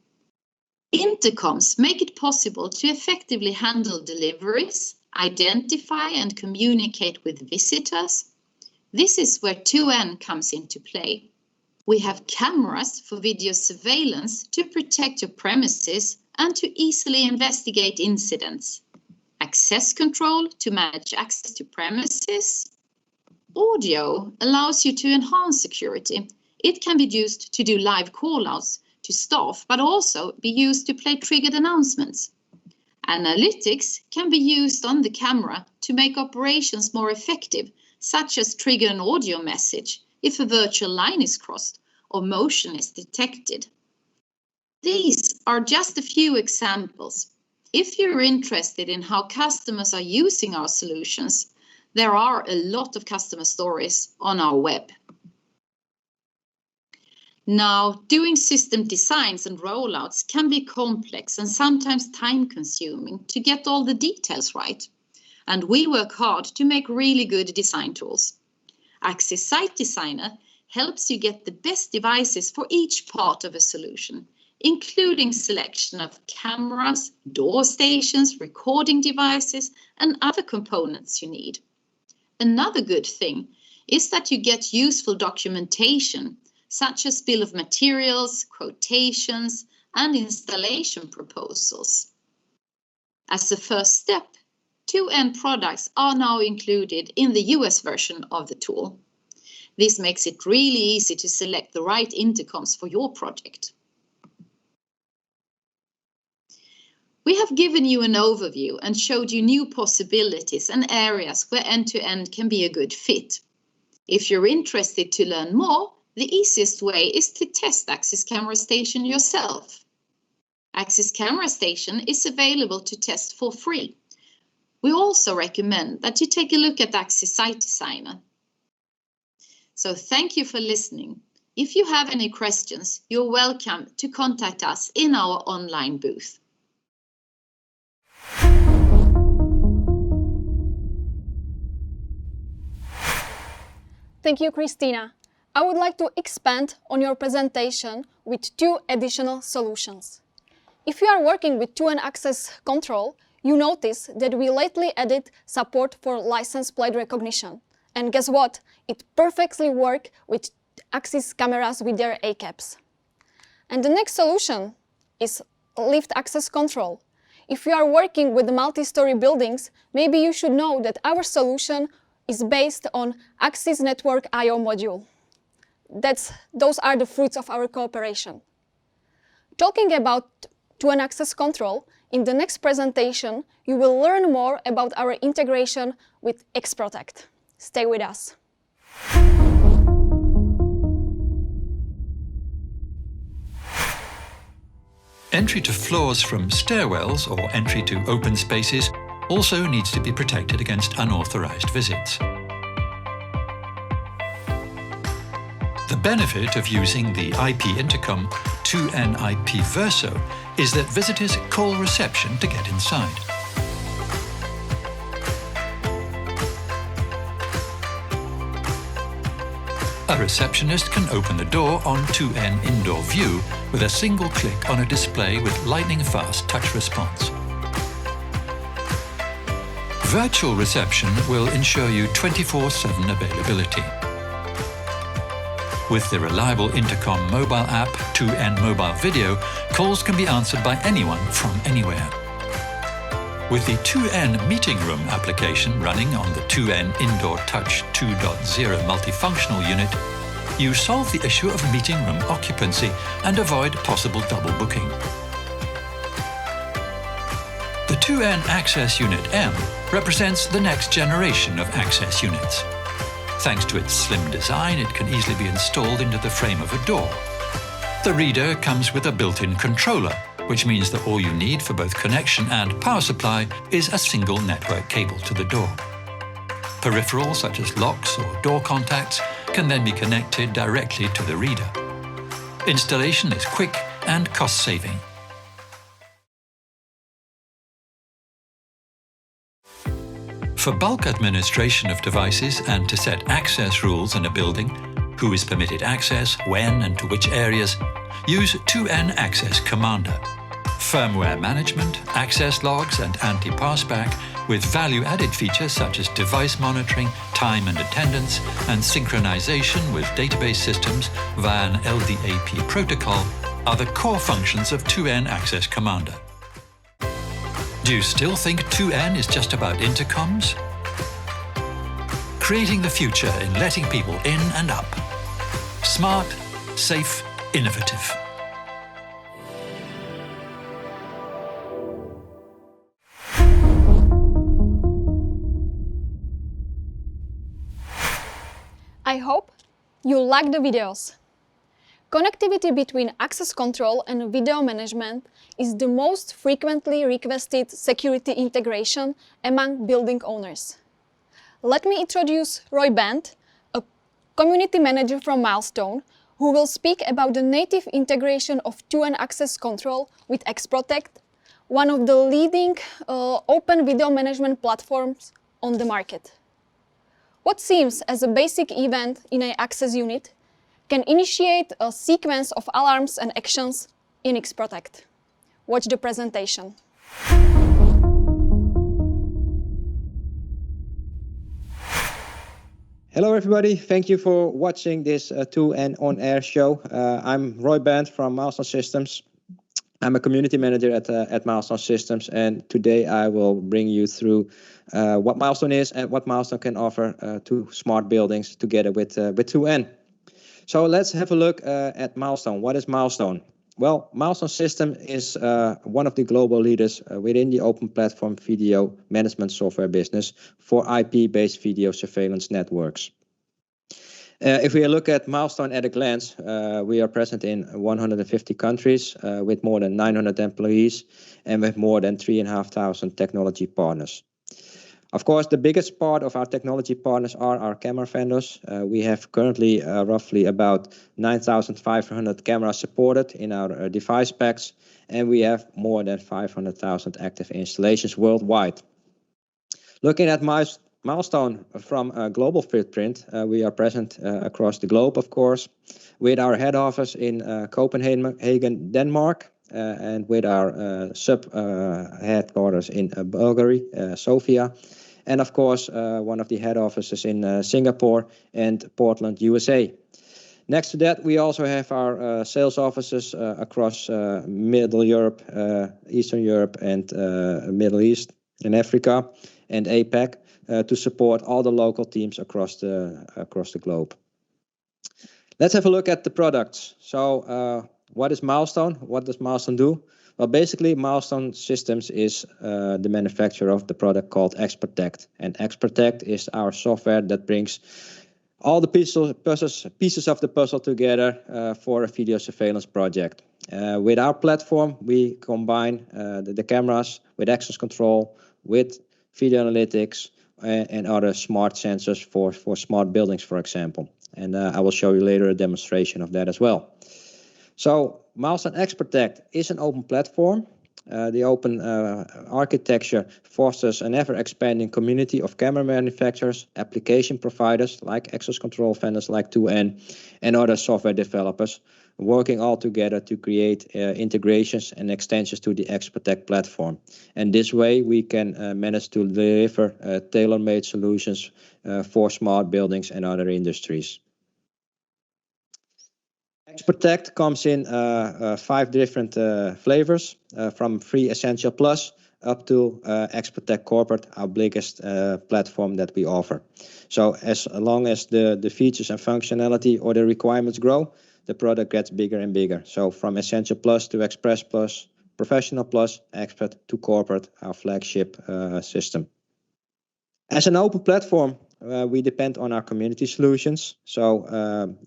Intercoms make it possible to effectively handle deliveries, identify and communicate with visitors. This is where 2N comes into play. We have cameras for video surveillance to protect your premises and to easily investigate incidents. Access control to manage access to premises. Audio allows you to enhance security. It can be used to do live call-outs to staff, but also be used to play triggered announcements. Analytics can be used on the camera to make operations more effective, such as trigger an audio message if a virtual line is crossed or motion is detected. These are just a few examples. If you're interested in how customers are using our solutions, there are a lot of customer stories on our web. Now, doing system designs and rollouts can be complex and sometimes time-consuming to get all the details right. And we work hard to make really good design tools. Axis Site Designer helps you get the best devices for each part of a solution, including selection of cameras, door stations, recording devices, and other components you need. Another good thing is that you get useful documentation, such as bill of materials, quotations, and installation proposals. As a first step, 2N products are now included in the US version of the tool. This makes it really easy to select the right intercoms for your project. We have given you an overview and showed you new possibilities and areas where end-to-end can be a good fit. If you're interested to learn more, the easiest way is to test Axis Camera Station yourself. Axis Camera Station is available to test for free. We also recommend that you take a look at Axis Site Designer. So thank you for listening. If you have any questions, you're welcome to contact us in our online booth. Thank you, Christina. I would like to expand on your presentation with 2 additional solutions. If you are working with 2N access control, you notice that we lately added support for license plate recognition. And guess what? It perfectly works with Axis cameras with their ACAPs. And the next solution is lift access control. If you are working with multi-story buildings, maybe you should know that our solution is based on Axis Network I/O module. Those are the fruits of our cooperation. Talking about 2N access control, in the next presentation, you will learn more about our integration with X-Protect. Stay with us. Entry to floors from stairwells or entry to open spaces also needs to be protected against unauthorized visits. The benefit of using the IP intercom 2N IP Verso is that visitors call reception to get inside. A receptionist can open the door on 2N Indoor View with a single click on a display with lightning-fast touch response. Virtual reception will ensure you 24/7 availability. With the reliable Intercom mobile app, 2N Mobile Video, calls can be answered by anyone from anywhere. With the 2N Meeting Room application running on the 2N Indoor Touch 2.0 multifunctional unit, you solve the issue of meeting room occupancy and avoid possible double booking. The 2N Access Unit M represents the next generation of access units. Thanks to its slim design, it can easily be installed into the frame of a door. The reader comes with a built-in controller, which means that all you need for both connection and power supply is a single network cable to the door. Peripherals such as locks or door contacts can then be connected directly to the reader. Installation is quick and cost-saving. For bulk administration of devices and to set access rules in a building, who is permitted access, when and to which areas, use 2N Access Commander. Firmware management, access logs and anti-passback with value-added features such as device monitoring, time and attendance, and synchronization with database systems via an LDAP protocol are the core functions of 2N Access Commander. Do you still think 2N is just about intercoms? Creating the future in letting people in and up. Smart, safe, innovative. I hope you like the videos. Connectivity between access control and video management is the most frequently requested security integration among building owners. Let me introduce Roy Band, a community manager from Milestone, who will speak about the native integration of 2N access control with X-Protect, one of the leading open video management platforms on the market. What seems as a basic event in an access unit can initiate a sequence of alarms and actions in X-Protect. Watch the presentation. Hello everybody, thank you for watching this 2N On Air show. I'm Roy Band from Milestone Systems. I'm a community manager at Milestone Systems, and today I will bring you through what Milestone is and what Milestone can offer to smart buildings together with 2N. So let's have a look at Milestone. What is Milestone? Well, Milestone System is one of the global leaders within the open platform video management software business for IP-based video surveillance networks. If we look at Milestone at a glance, we are present in 150 countries with more than 900 employees and with more than 3,500 technology partners. Of course, the biggest part of our technology partners are our camera vendors. We have currently roughly about 9,500 cameras supported in our device packs, and we have more than 500,000 active installations worldwide. Looking at Milestone from a global footprint, we are present across the globe, of course, with our head office in Copenhagen, Denmark, and with our headquarters in Bulgaria, Sofia, and of course one of the head offices in Singapore and Portland, USA. Next to that, we also have our sales offices across Middle Europe, Eastern Europe, and Middle East and Africa and APAC to support all the local teams across the globe. Let's have a look at the products. So what is Milestone? What does Milestone do? Well, basically, Milestone Systems is the manufacturer of the product called XProtect. And XProtect is our software that brings all the pieces of the puzzle together for a video surveillance project. With our platform, we combine the cameras with access control, with video analytics, and other smart sensors for smart buildings, for example. And I will show you later a demonstration of that as well. So Milestone XProtect is an open platform. The open architecture fosters an ever-expanding community of camera manufacturers, application providers like access control vendors like 2N, and other software developers working all together to create integrations and extensions to the XProtect platform. And this way we can manage to deliver tailor-made solutions for smart buildings and other industries. XProtect comes in 5 different flavors, from Free Essential Plus up to XProtect Corporate, our biggest platform that we offer. So as long as the features and functionality or the requirements grow, the product gets bigger and bigger. So from Essential Plus to Express Plus, Professional Plus, Expert to Corporate, our flagship system. As an open platform, we depend on our community solutions. So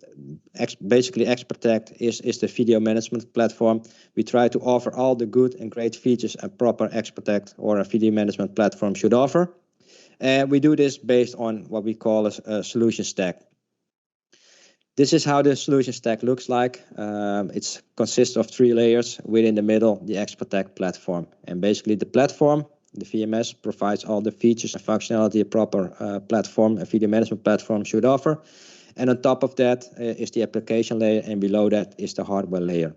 basically XProtect is the video management platform. We try to offer all the good and great features a proper XProtect or a video management platform should offer. And we do this based on what we call a solution stack. This is how the solution stack looks like. It consists of 3 layers. Within the middle, the XProtect platform. And basically the platform, the VMS, provides all the features and functionality a proper platform, a video management platform should offer. And on top of that is the application layer, and below that is the hardware layer.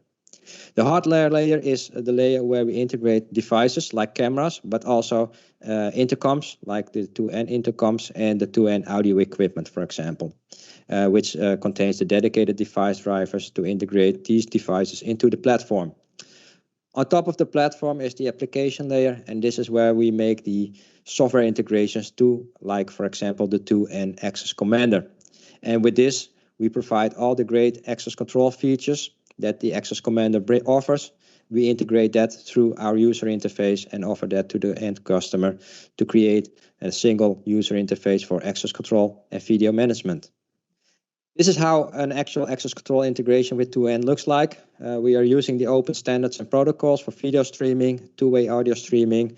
The hardware layer is the layer where we integrate devices like cameras, but also intercoms like the 2N intercoms and the 2N audio equipment, for example, which contains the dedicated device drivers to integrate these devices into the platform. On top of the platform is the application layer, and this is where we make the software integrations to, like, for example, the 2N Access Commander. And with this, we provide all the great access control features that the Access Commander offers. We integrate that through our user interface and offer that to the end customer to create a single user interface for access control and video management. This is how an actual access control integration with 2N looks like. We are using the open standards and protocols for video streaming, two-way audio streaming,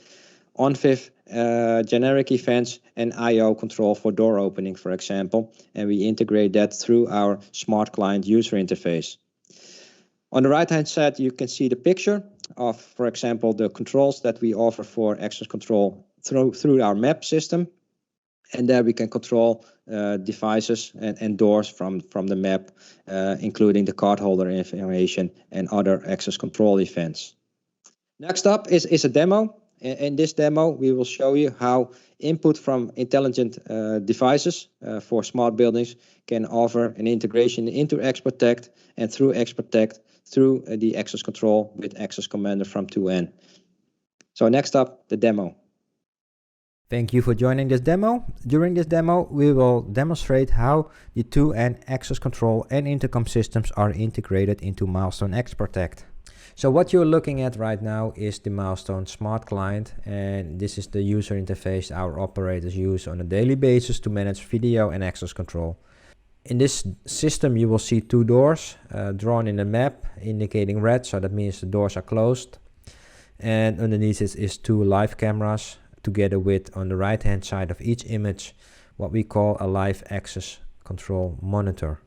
ONVIF, generic events, and I/O control for door opening, for example. And we integrate that through our smart client user interface. On the right-hand side, you can see the picture of, for example, the controls that we offer for access control through our map system. And there we can control devices and doors from the map, including the cardholder information and other access control events. Next up is a demo. In this demo, we will show you how input from intelligent devices for smart buildings can offer an integration into XProtect, and through XProtect through the access control with Access Commander from 2N. So next up, the demo. Thank you for joining this demo. During this demo, we will demonstrate how the 2N access control and intercom systems are integrated into Milestone XProtect. So what you're looking at right now is the Milestone Smart Client, and this is the user interface our operators use on a daily basis to manage video and access control. In this system, you will see 2 doors drawn in the map, indicating red, so that means the doors are closed. And underneath it is 2 live cameras, together with, on the right hand side of each image, what we call a live access control monitor.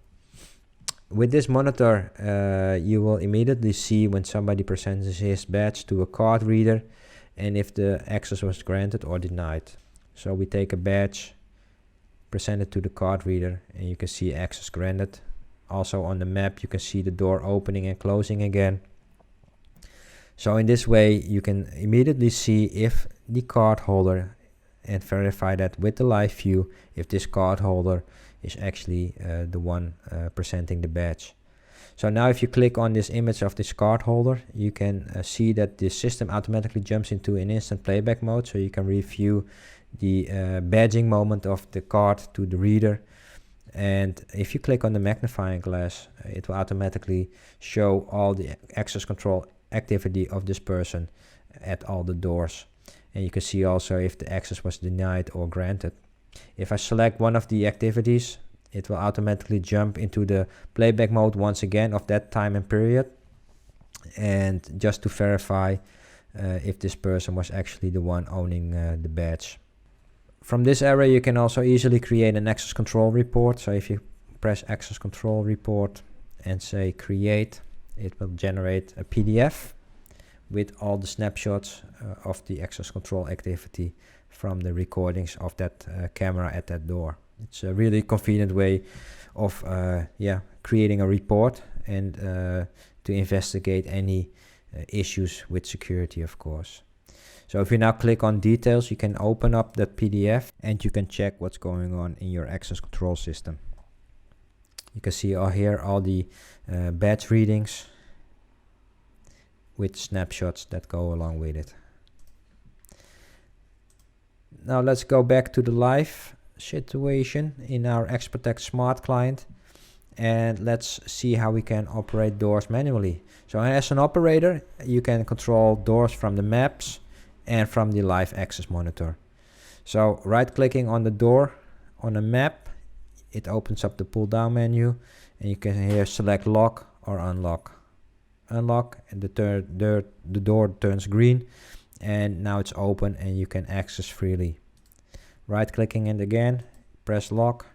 With this monitor, you will immediately see when somebody presents his badge to a card reader and if the access was granted or denied. So we take a badge, present it to the card reader, and you can see access granted. Also on the map you can see the door opening and closing again. So in this way you can immediately see if the card holder, and verify that with the live view, if this card holder is actually the one presenting the badge. So now if you click on this image of this card holder, you can see that the system automatically jumps into an instant playback mode, so you can review the badging moment of the card to the reader. And if you click on the magnifying glass, it will automatically show all the access control activity of this person at all the doors. And you can see also if the access was denied or granted. If I select one of the activities, it will automatically jump into the playback mode once again of that time and period, and just to verify if this person was actually the one owning the badge. From this area you can also easily create an access control report. So if you press access control report and say create, it will generate a PDF with all the snapshots of the access control activity from the recordings of that camera at that door. It's a really convenient way of creating a report and to investigate any issues with security, of course. So if you now click on details, you can open up that PDF and you can check what's going on in your access control system. You can see here all the badge readings with snapshots that go along with it. Now let's go back to the live situation in our XProtect Smart client, and let's see how we can operate doors manually. So as an operator, you can control doors from the maps and from the live access monitor. So right clicking on the door on a map, it opens up the pull down menu, and you can here select lock or unlock. Unlock, and the door turns green, and now it's open and you can access freely. Right clicking it again, press lock,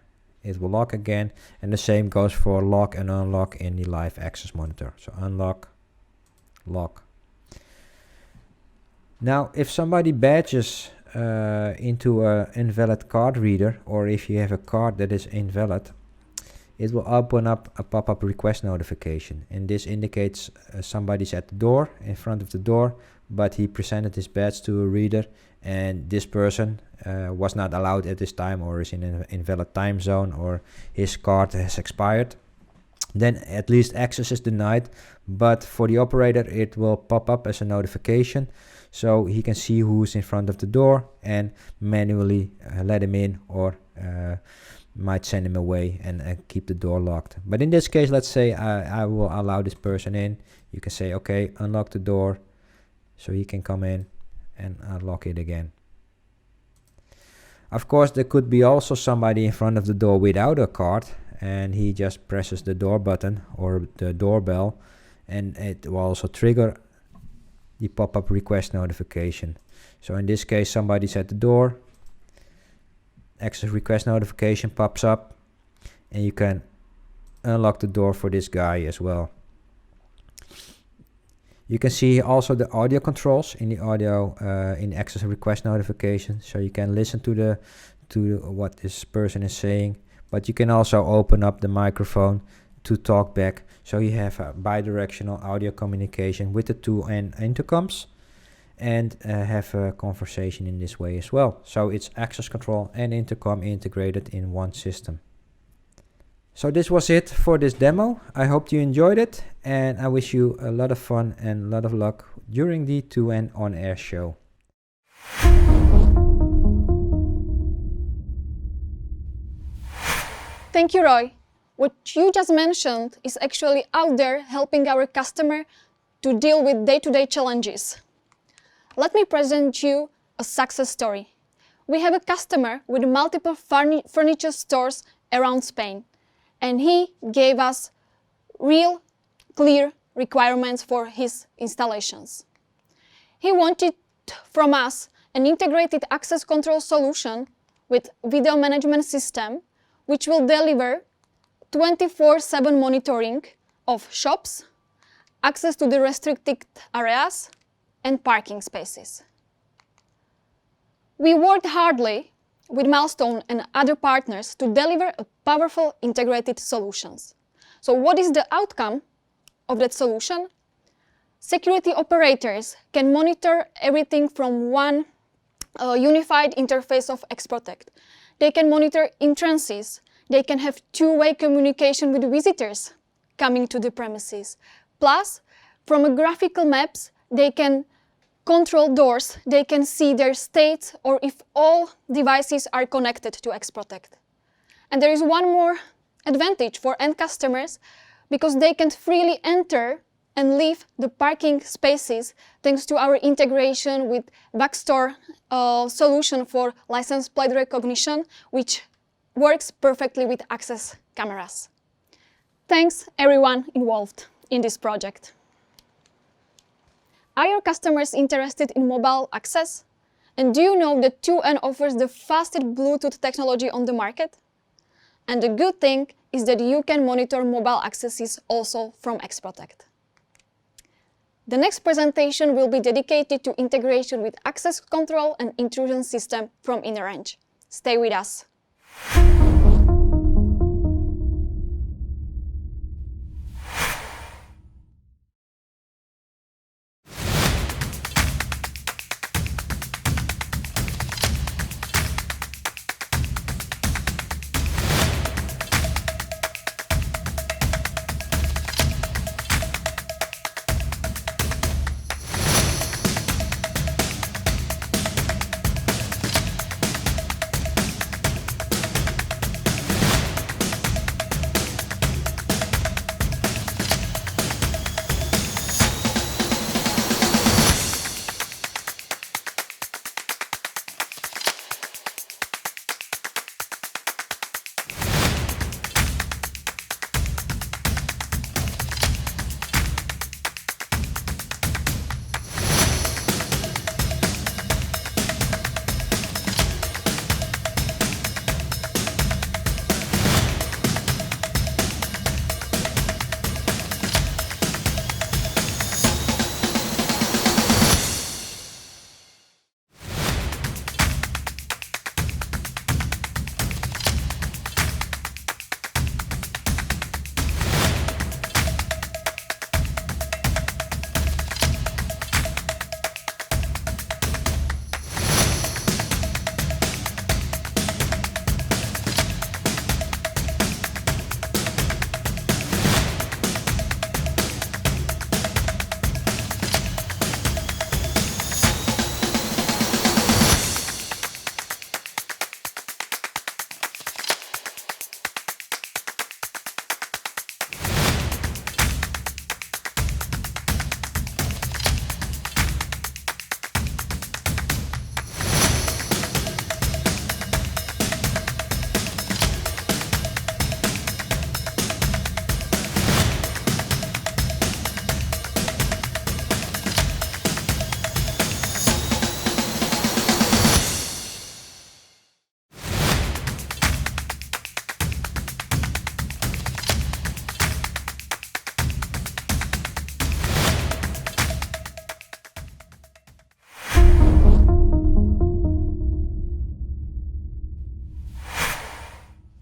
it will lock again, and the same goes for lock and unlock in the live access monitor. So unlock, lock. Now if somebody badges into an invalid card reader, or if you have a card that is invalid, it will open up a pop-up request notification, and this indicates somebody's at the door, in front of the door, but he presented his badge to a reader and this person was not allowed at this time, or is in an invalid time zone, or his card has expired. Then at least access is denied, but for the operator it will pop up as a notification, so he can see who's in front of the door and manually let him in, or might send him away and keep the door locked. But in this case, let's say I will allow this person in. You can say, okay, unlock the door, so he can come in, and unlock it again. Of course, there could be also somebody in front of the door without a card, and he just presses the door button or the doorbell, and it will also trigger the pop-up request notification. So in this case, somebody's at the door, access request notification pops up, and you can unlock the door for this guy as well. You can see also the audio controls in the audio in access request notification, so you can listen to what this person is saying, but you can also open up the microphone to talk back, so you have a bi-directional audio communication with the two intercoms, and have a conversation in this way as well. So it's access control and intercom integrated in one system. So this was it for this demo. I hope you enjoyed it, and I wish you a lot of fun and a lot of luck during the 2N On Air show. Thank you, Roy. What you just mentioned is actually out there helping our customer to deal with day-to-day challenges. Let me present you a success story. We have a customer with multiple furniture stores around Spain, and he gave us real clear requirements for his installations. He wanted from us an integrated access control solution with video management system, which will deliver 24/7 monitoring of shops, access to the restricted areas, and parking spaces. We worked hardly with Milestone and other partners to deliver a powerful integrated solutions. So what is the outcome of that solution? Security operators can monitor everything from one unified interface of XProtect. They can monitor entrances. They can have two-way communication with visitors coming to the premises. Plus, from a graphical maps, they can control doors. They can see their state or if all devices are connected to XProtect. And there is one more advantage for end customers, because they can freely enter and leave the parking spaces thanks to our integration with Backstore solution for license plate recognition, which works perfectly with access cameras. Thanks everyone involved in this project. Are your customers interested in mobile access? And do you know that 2N offers the fastest Bluetooth technology on the market? And the good thing is that you can monitor mobile accesses also from XProtect. The next presentation will be dedicated to integration with access control and intrusion system from InnerRange. Stay with us.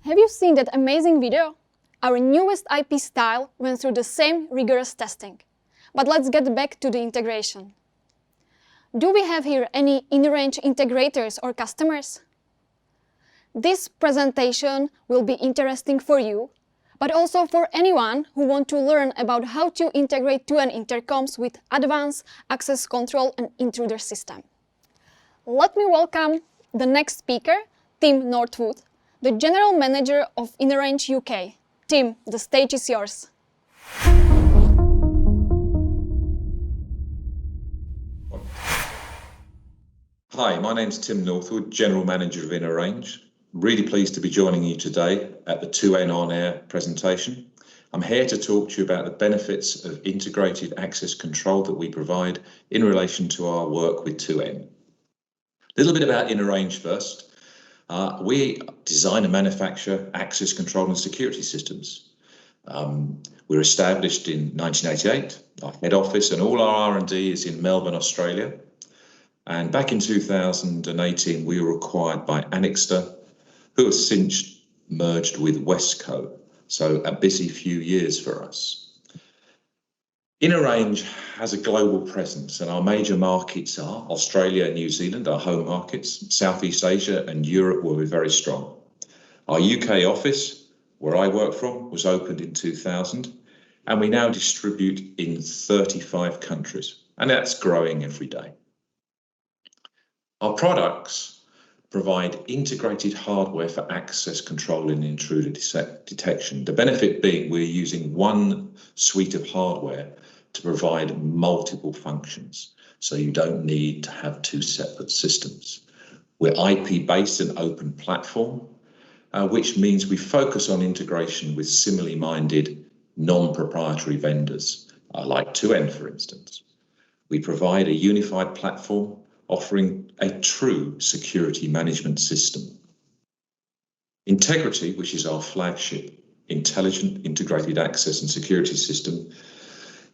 Have you seen that amazing video? Our newest IP Style went through the same rigorous testing. But let's get back to the integration. Do we have here any InnerRange integrators or customers? This presentation will be interesting for you, but also for anyone who wants to learn about how to integrate 2N intercoms with advanced access control and intruder system. Let me welcome the next speaker, Tim Northwood, the General Manager of InnerRange UK. Tim, the stage is yours. Hi, my name's Tim Northwood, General Manager of InnerRange. Really pleased to be joining you today at the 2N On Air presentation. I'm here to talk to you about the benefits of integrated access control that we provide in relation to our work with 2N. A little bit about Inner Range first. We design and manufacture access control and security systems. We're established in 1988. Our head office and all our R&D is in Melbourne, Australia. And back in 2018, we were acquired by Annixter, who have since merged with Westco. So a busy few years for us. Inner Range has a global presence, and our major markets are Australia and New Zealand, our home markets, Southeast Asia and Europe, where we're very strong. Our UK office, where I work from, was opened in 2000, and we now distribute in 35 countries, and that's growing every day. Our products provide integrated hardware for access control and intruder detection. The benefit being we're using one suite of hardware to provide multiple functions, so you don't need to have two separate systems. We're IP-based and open platform, which means we focus on integration with similarly minded non-proprietary vendors, like 2N, for instance. We provide a unified platform offering a true security management system. Integrity, which is our flagship intelligent integrated access and security system,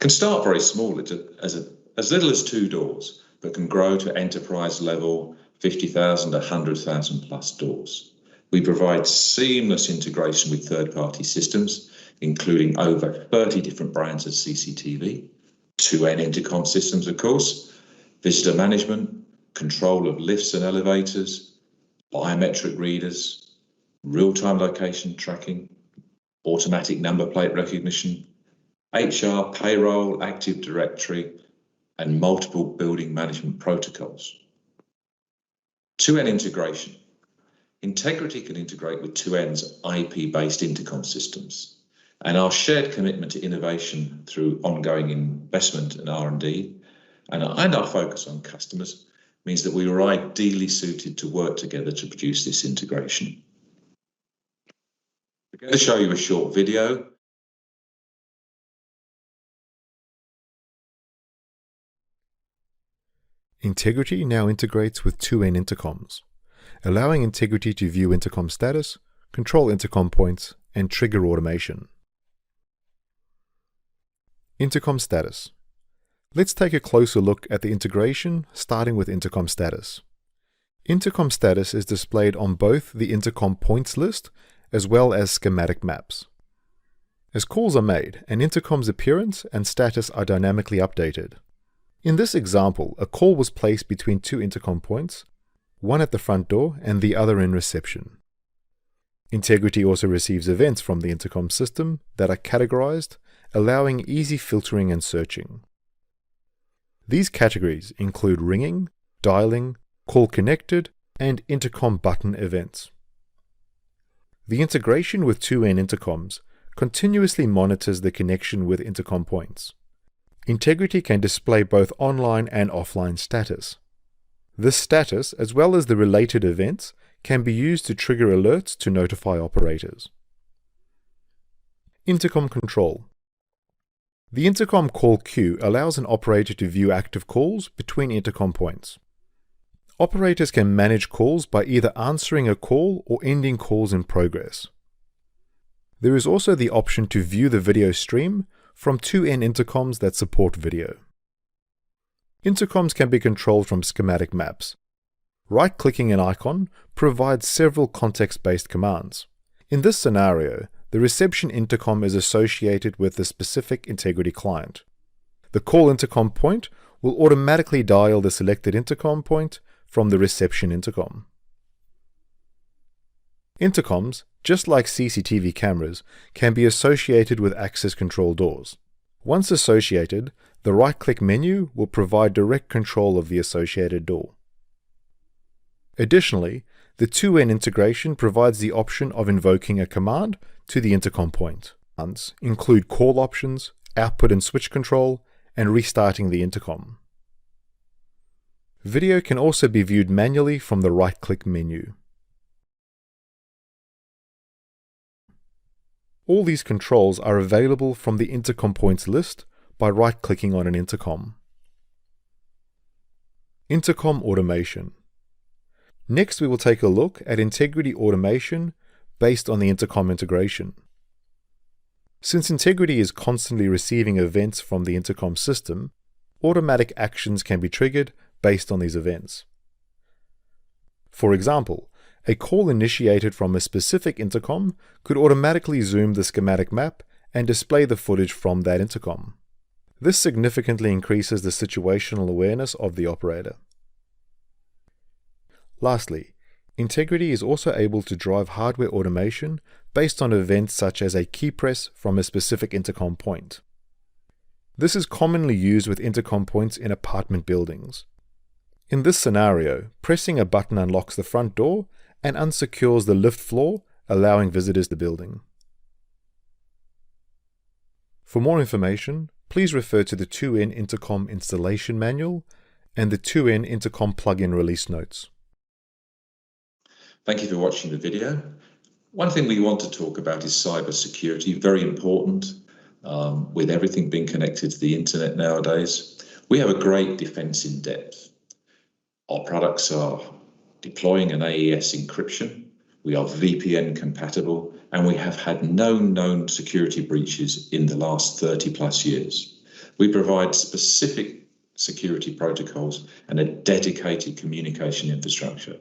can start very small, as little as 2 doors, but can grow to enterprise level 50,000 to 100,000 plus doors. We provide seamless integration with third-party systems, including over 30 different brands of CCTV, 2N intercom systems, of course, visitor management, control of lifts and elevators, biometric readers, real-time location tracking, automatic number plate recognition, HR, payroll, Active Directory, and multiple building management protocols. 2N integration. Integrity can integrate with 2N's IP-based intercom systems, and our shared commitment to innovation through ongoing investment and R&D and our focus on customers means that we were ideally suited to work together to produce this integration. We're going to show you a short video. Integrity now integrates with 2N intercoms, allowing Integrity to view intercom status, control intercom points, and trigger automation. Intercom status. Let's take a closer look at the integration, starting with intercom status. Intercom status is displayed on both the intercom points list as well as schematic maps. As calls are made, an intercom's appearance and status are dynamically updated. In this example, a call was placed between 2 intercom points, one at the front door and the other in reception. Integrity also receives events from the intercom system that are categorized, allowing easy filtering and searching. These categories include ringing, dialing, call connected, and intercom button events. The integration with 2N intercoms continuously monitors the connection with intercom points. Integrity can display both online and offline status. This status, as well as the related events, can be used to trigger alerts to notify operators. Intercom control. The intercom call queue allows an operator to view active calls between intercom points. Operators can manage calls by either answering a call or ending calls in progress. There is also the option to view the video stream from 2N intercoms that support video. Intercoms can be controlled from schematic maps. Right-clicking an icon provides several context-based commands. In this scenario, the reception intercom is associated with the specific Integrity client. The call intercom point will automatically dial the selected intercom point from the reception intercom. Intercoms, just like CCTV cameras, can be associated with access control doors. Once associated, the right-click menu will provide direct control of the associated door. Additionally, the 2N integration provides the option of invoking a command to the intercom point. Commands include call options, output and switch control, and restarting the intercom. Video can also be viewed manually from the right-click menu. All these controls are available from the intercom points list by right-clicking on an intercom. Intercom automation. Next, we will take a look at integrity automation based on the intercom integration. Since integrity is constantly receiving events from the intercom system, automatic actions can be triggered based on these events. For example, a call initiated from a specific intercom could automatically zoom the schematic map and display the footage from that intercom. This significantly increases the situational awareness of the operator. Lastly, integrity is also able to drive hardware automation based on events such as a key press from a specific intercom point. This is commonly used with intercom points in apartment buildings. In this scenario, pressing a button unlocks the front door and unsecures the lift floor, allowing visitors to the building. For more information, please refer to the 2N Intercom Installation Manual and the 2N Intercom Plugin Release Notes. Thank you for watching the video. One thing we want to talk about is cyber security, very important with everything being connected to the internet nowadays. We have a great defense in depth. Our products are deploying an AES encryption, we are VPN compatible, and we have had no known security breaches in the last 30 plus years. We provide specific security protocols and a dedicated communication infrastructure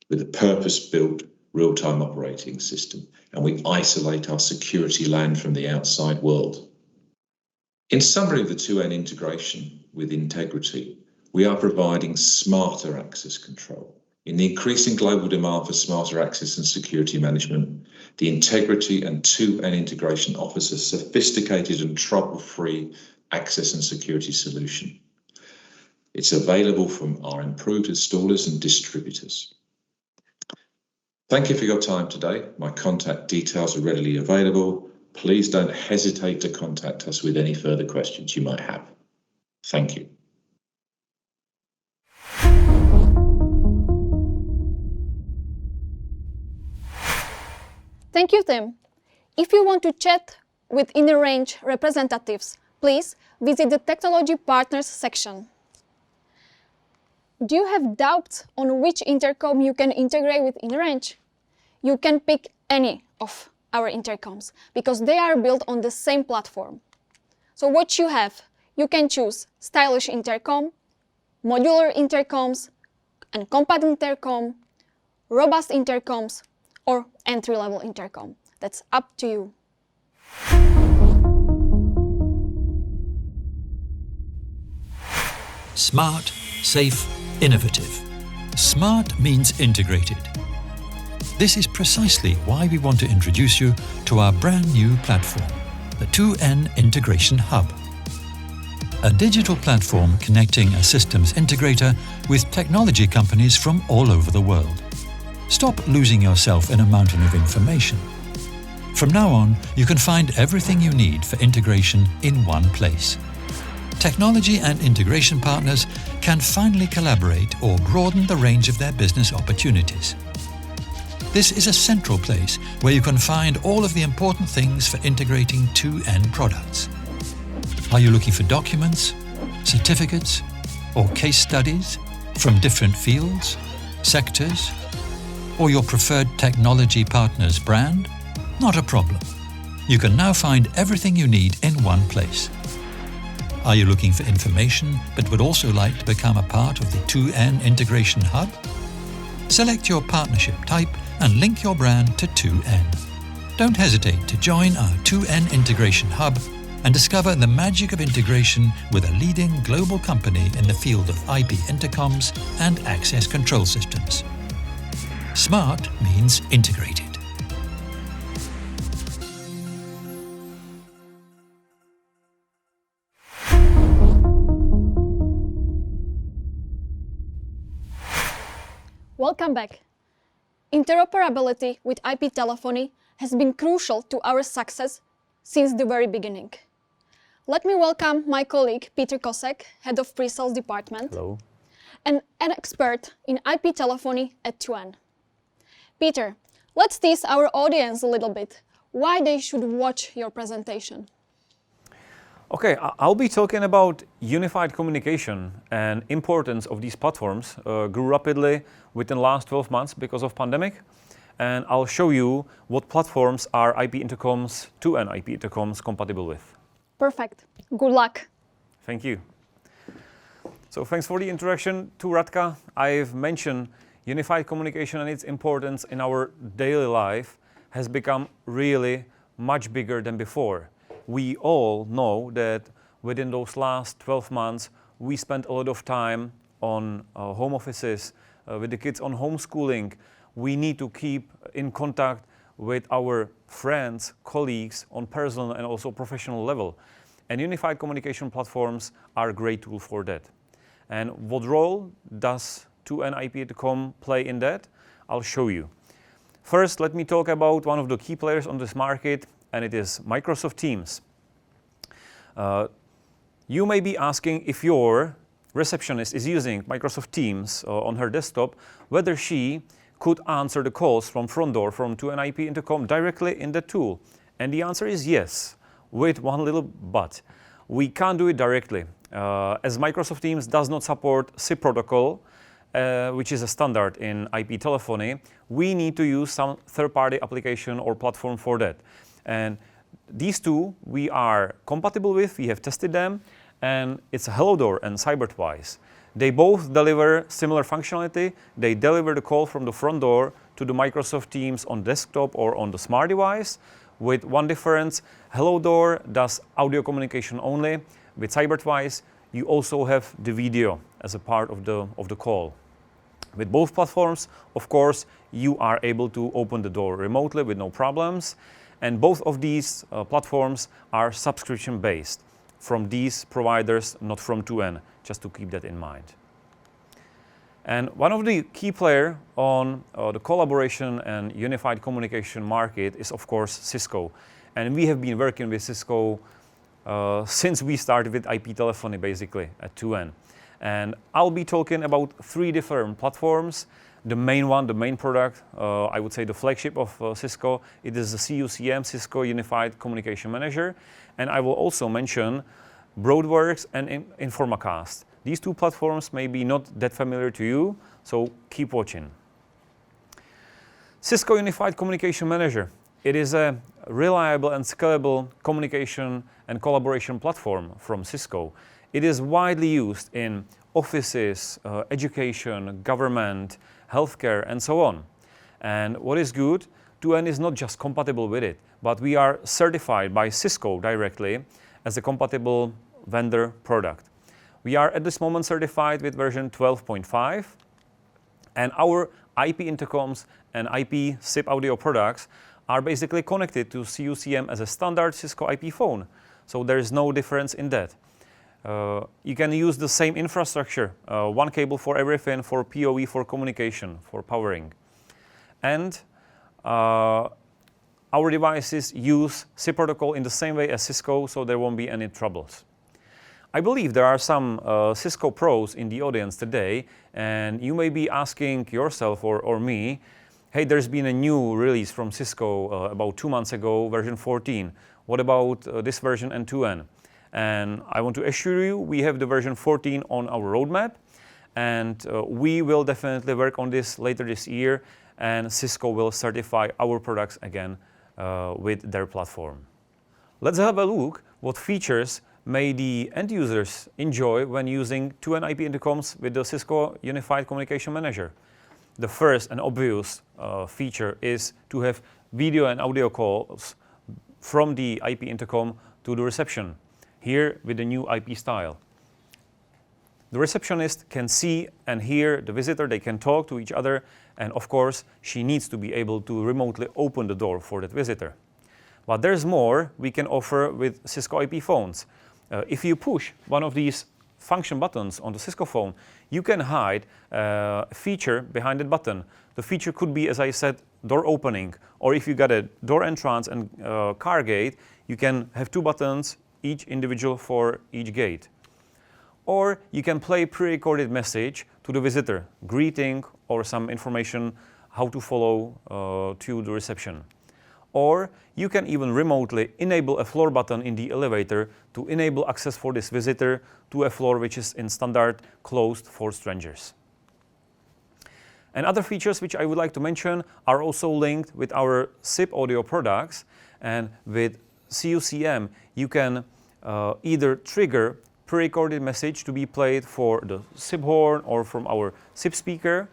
with a purpose-built real-time operating system, and we isolate our security land from the outside world. In summary of the 2N integration with integrity, we are providing smarter access control. In the increasing global demand for smarter access and security management, the Integrity and 2N integration offers a sophisticated and trouble-free access and security solution. It's available from our improved installers and distributors. Thank you for your time today. My contact details are readily available. Please don't hesitate to contact us with any further questions you might have. Thank you. Thank you, Tim. If you want to chat with InnerRange representatives, please visit the Technology Partners section. Do you have doubts on which intercom you can integrate with InnerRange? You can pick any of our intercoms because they are built on the same platform. So what you have, you can choose stylish intercom, modular intercoms, and compact intercom, robust intercoms, or entry-level intercom. That's up to you. Smart, safe, innovative. Smart means integrated. This is precisely why we want to introduce you to our brand new platform, the 2N Integration Hub. A digital platform connecting a systems integrator with technology companies from all over the world. Stop losing yourself in a mountain of information. From now on, you can find everything you need for integration in one place. Technology and integration partners can finally collaborate or broaden the range of their business opportunities. This is a central place where you can find all of the important things for integrating 2N products. Are you looking for documents, certificates, or case studies from different fields, sectors, or your preferred technology partner's brand? Not a problem. You can now find everything you need in one place. Are you looking for information but would also like to become a part of the 2N Integration Hub? Select your partnership type and link your brand to 2N. Don't hesitate to join our 2N Integration Hub and discover the magic of integration with a leading global company in the field of IP intercoms and access control systems. Smart means integrated. Welcome back. Interoperability with IP telephony has been crucial to our success since the very beginning. Let me welcome my colleague Peter Kosek, Head of Pre-Sales Department. Hello. And an expert in IP telephony at 2N. Peter, let's tease our audience a little bit why they should watch your presentation. Okay, I'll be talking about unified communication, and importance of these platforms grew rapidly within the last 12 months because of pandemic. And I'll show you what platforms are IP intercoms, 2N IP intercoms compatible with. Perfect. Good luck. Thank you. So thanks for the introduction to Radka. I've mentioned unified communication and its importance in our daily life has become really much bigger than before. We all know that within those last 12 months, we spent a lot of time on home offices, with the kids on homeschooling. We need to keep in contact with our friends, colleagues on personal and also professional level. And unified communication platforms are a great tool for that. And what role does 2N IP intercom play in that? I'll show you. First, let me talk about one of the key players on this market, and it is Microsoft Teams. You may be asking if your receptionist is using Microsoft Teams on her desktop, whether she could answer the calls from front door from 2N IP intercom directly in the tool. And the answer is yes, with one little but. We can't do it directly, as Microsoft Teams does not support SIP protocol, which is a standard in IP telephony. We need to use some third-party application or platform for that. And these two we are compatible with, we have tested them, and it's HelloDoor and CyberTwice. They both deliver similar functionality. They deliver the call from the front door to the Microsoft Teams on desktop or on the smart device, with one difference. HelloDoor does audio communication only. With CyberTwice, you also have the video as a part of the call. With both platforms, of course, you are able to open the door remotely with no problems. And both of these platforms are subscription-based from these providers, not from 2N, just to keep that in mind. And one of the key players on the collaboration and unified communication market is, of course, Cisco. And we have been working with Cisco since we started with IP telephony, basically, at 2N. And I'll be talking about 3 different platforms. The main one, the main product, I would say the flagship of Cisco, it is the CUCM, Cisco Unified Communication Manager. And I will also mention BroadWorks and Informacast. These 2 platforms may be not that familiar to you, so keep watching. Cisco Unified Communication Manager. It is a reliable and scalable communication and collaboration platform from Cisco. It is widely used in offices, education, government, healthcare, and so on. And what is good, 2N is not just compatible with it, but we are certified by Cisco directly as a compatible vendor product. We are at this moment certified with version 12.5, and our IP intercoms and IP SIP audio products are basically connected to CUCM as a standard Cisco IP phone. So there is no difference in that. You can use the same infrastructure, one cable for everything, for PoE, for communication, for powering. And our devices use SIP protocol in the same way as Cisco, so there won't be any troubles. I believe there are some Cisco pros in the audience today, and you may be asking yourself or me, hey, there's been a new release from Cisco about 2 months ago, version 14. What about this version and 2N? And I want to assure you, we have the version 14 on our roadmap, and we will definitely work on this later this year, and Cisco will certify our products again with their platform. Let's have a look what features may the end users enjoy when using 2N IP intercoms with the Cisco Unified Communication Manager. The first and obvious feature is to have video and audio calls from the IP intercom to the reception, here with the new IP style. The receptionist can see and hear the visitor, they can talk to each other, and of course, she needs to be able to remotely open the door for that visitor. But there's more we can offer with Cisco IP phones. If you push one of these function buttons on the Cisco phone, you can hide a feature behind that button. The feature could be, as I said, door opening, or if you got a door entrance and car gate, you can have 2 buttons, each individual for each gate. Or you can play pre-recorded message to the visitor, greeting or some information how to follow to the reception. or you can even remotely enable a floor button in the elevator to enable access for this visitor to a floor which is in standard closed for strangers. And other features which I would like to mention are also linked with our SIP audio products, and with CUCM you can either trigger pre-recorded message to be played for the SIP horn or from our SIP speaker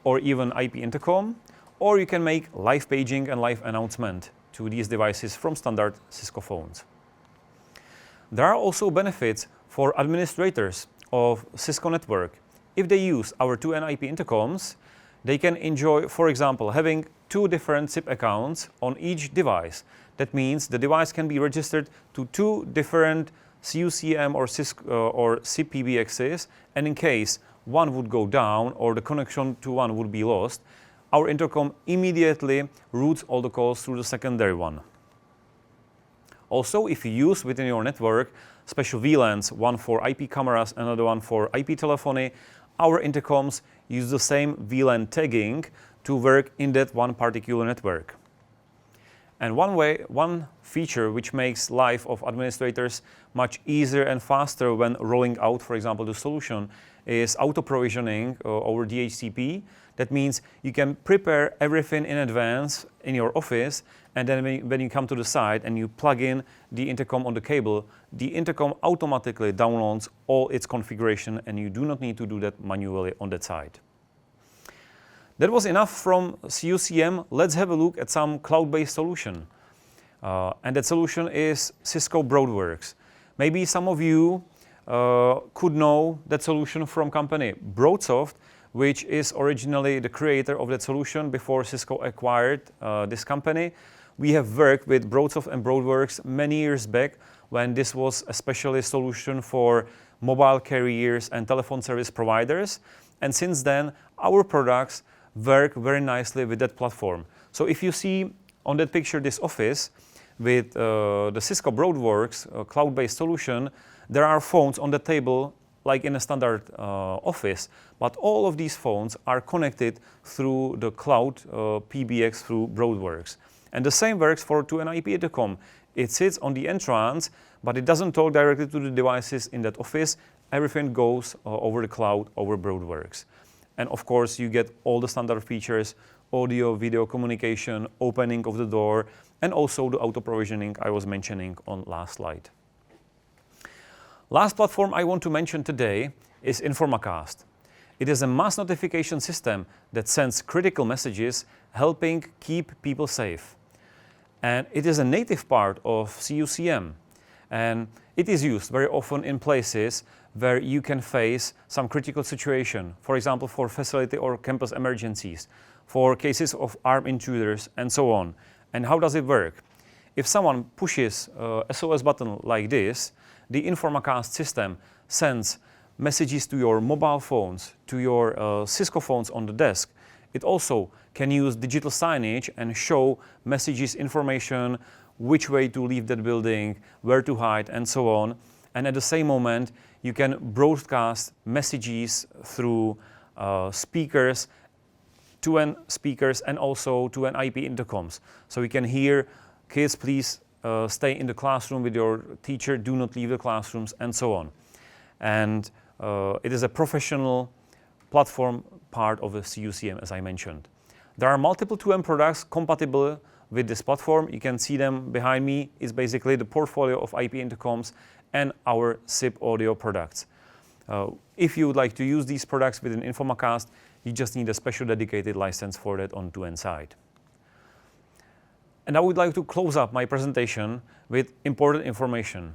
or even IP intercom, or you can make live paging and live announcement to these devices from standard Cisco phones. There are also benefits for administrators of Cisco network. If they use our 2N IP intercoms, they can enjoy, for example, having 2 different SIP accounts on each device. That means the device can be registered to 2 different CUCM or SIP PBXs, and in case one would go down or the connection to one would be lost, our intercom immediately routes all the calls through the secondary one. Also, if you use within your network special VLANs, one for IP cameras, another one for IP telephony, our intercoms use the same VLAN tagging to work in that one particular network. And one feature which makes life of administrators much easier and faster when rolling out, for example, the solution, is auto-provisioning over DHCP. That means you can prepare everything in advance in your office, and then when you come to the site and you plug in the intercom on the cable, the intercom automatically downloads all its configuration, and you do not need to do that manually on that site. That was enough from CUCM. Let's have a look at some cloud-based solution. And that solution is Cisco BroadWorks. Maybe some of you could know that solution from company BroadSoft, which is originally the creator of that solution before Cisco acquired this company. We have worked with BroadSoft and BroadWorks many years back when this was especially a solution for mobile carriers and telephone service providers. And since then, our products work very nicely with that platform. So if you see on that picture this office with the Cisco BroadWorks cloud-based solution, there are phones on the table like in a standard office, but all of these phones are connected through the cloud PBX through BroadWorks. And the same works for 2N IP intercom. It sits on the entrance, but it doesn't talk directly to the devices in that office. Everything goes over the cloud, over BroadWorks. And of course, you get all the standard features, audio, video communication, opening of the door, and also the auto-provisioning I was mentioning on last slide. Last platform I want to mention today is Informacast. It is a mass notification system that sends critical messages, helping keep people safe. And it is a native part of CUCM. And it is used very often in places where you can face some critical situation, for example, for facility or campus emergencies, for cases of armed intruders, and so on. And how does it work? If someone pushes a SOS button like this, the Informacast system sends messages to your mobile phones, to your Cisco phones on the desk. It also can use digital signage and show messages, information, which way to leave that building, where to hide, and so on. And at the same moment, you can broadcast messages through speakers, 2N speakers, and also 2N IP intercoms. So you can hear, kids, please stay in the classroom with your teacher, do not leave the classrooms, and so on. And it is a professional platform part of the CUCM, as I mentioned. There are multiple 2M products compatible with this platform. You can see them behind me. It's basically the portfolio of IP intercoms and our SIP audio products. If you would like to use these products within Informacast, you just need a special dedicated license for that on 2N side. And I would like to close up my presentation with important information.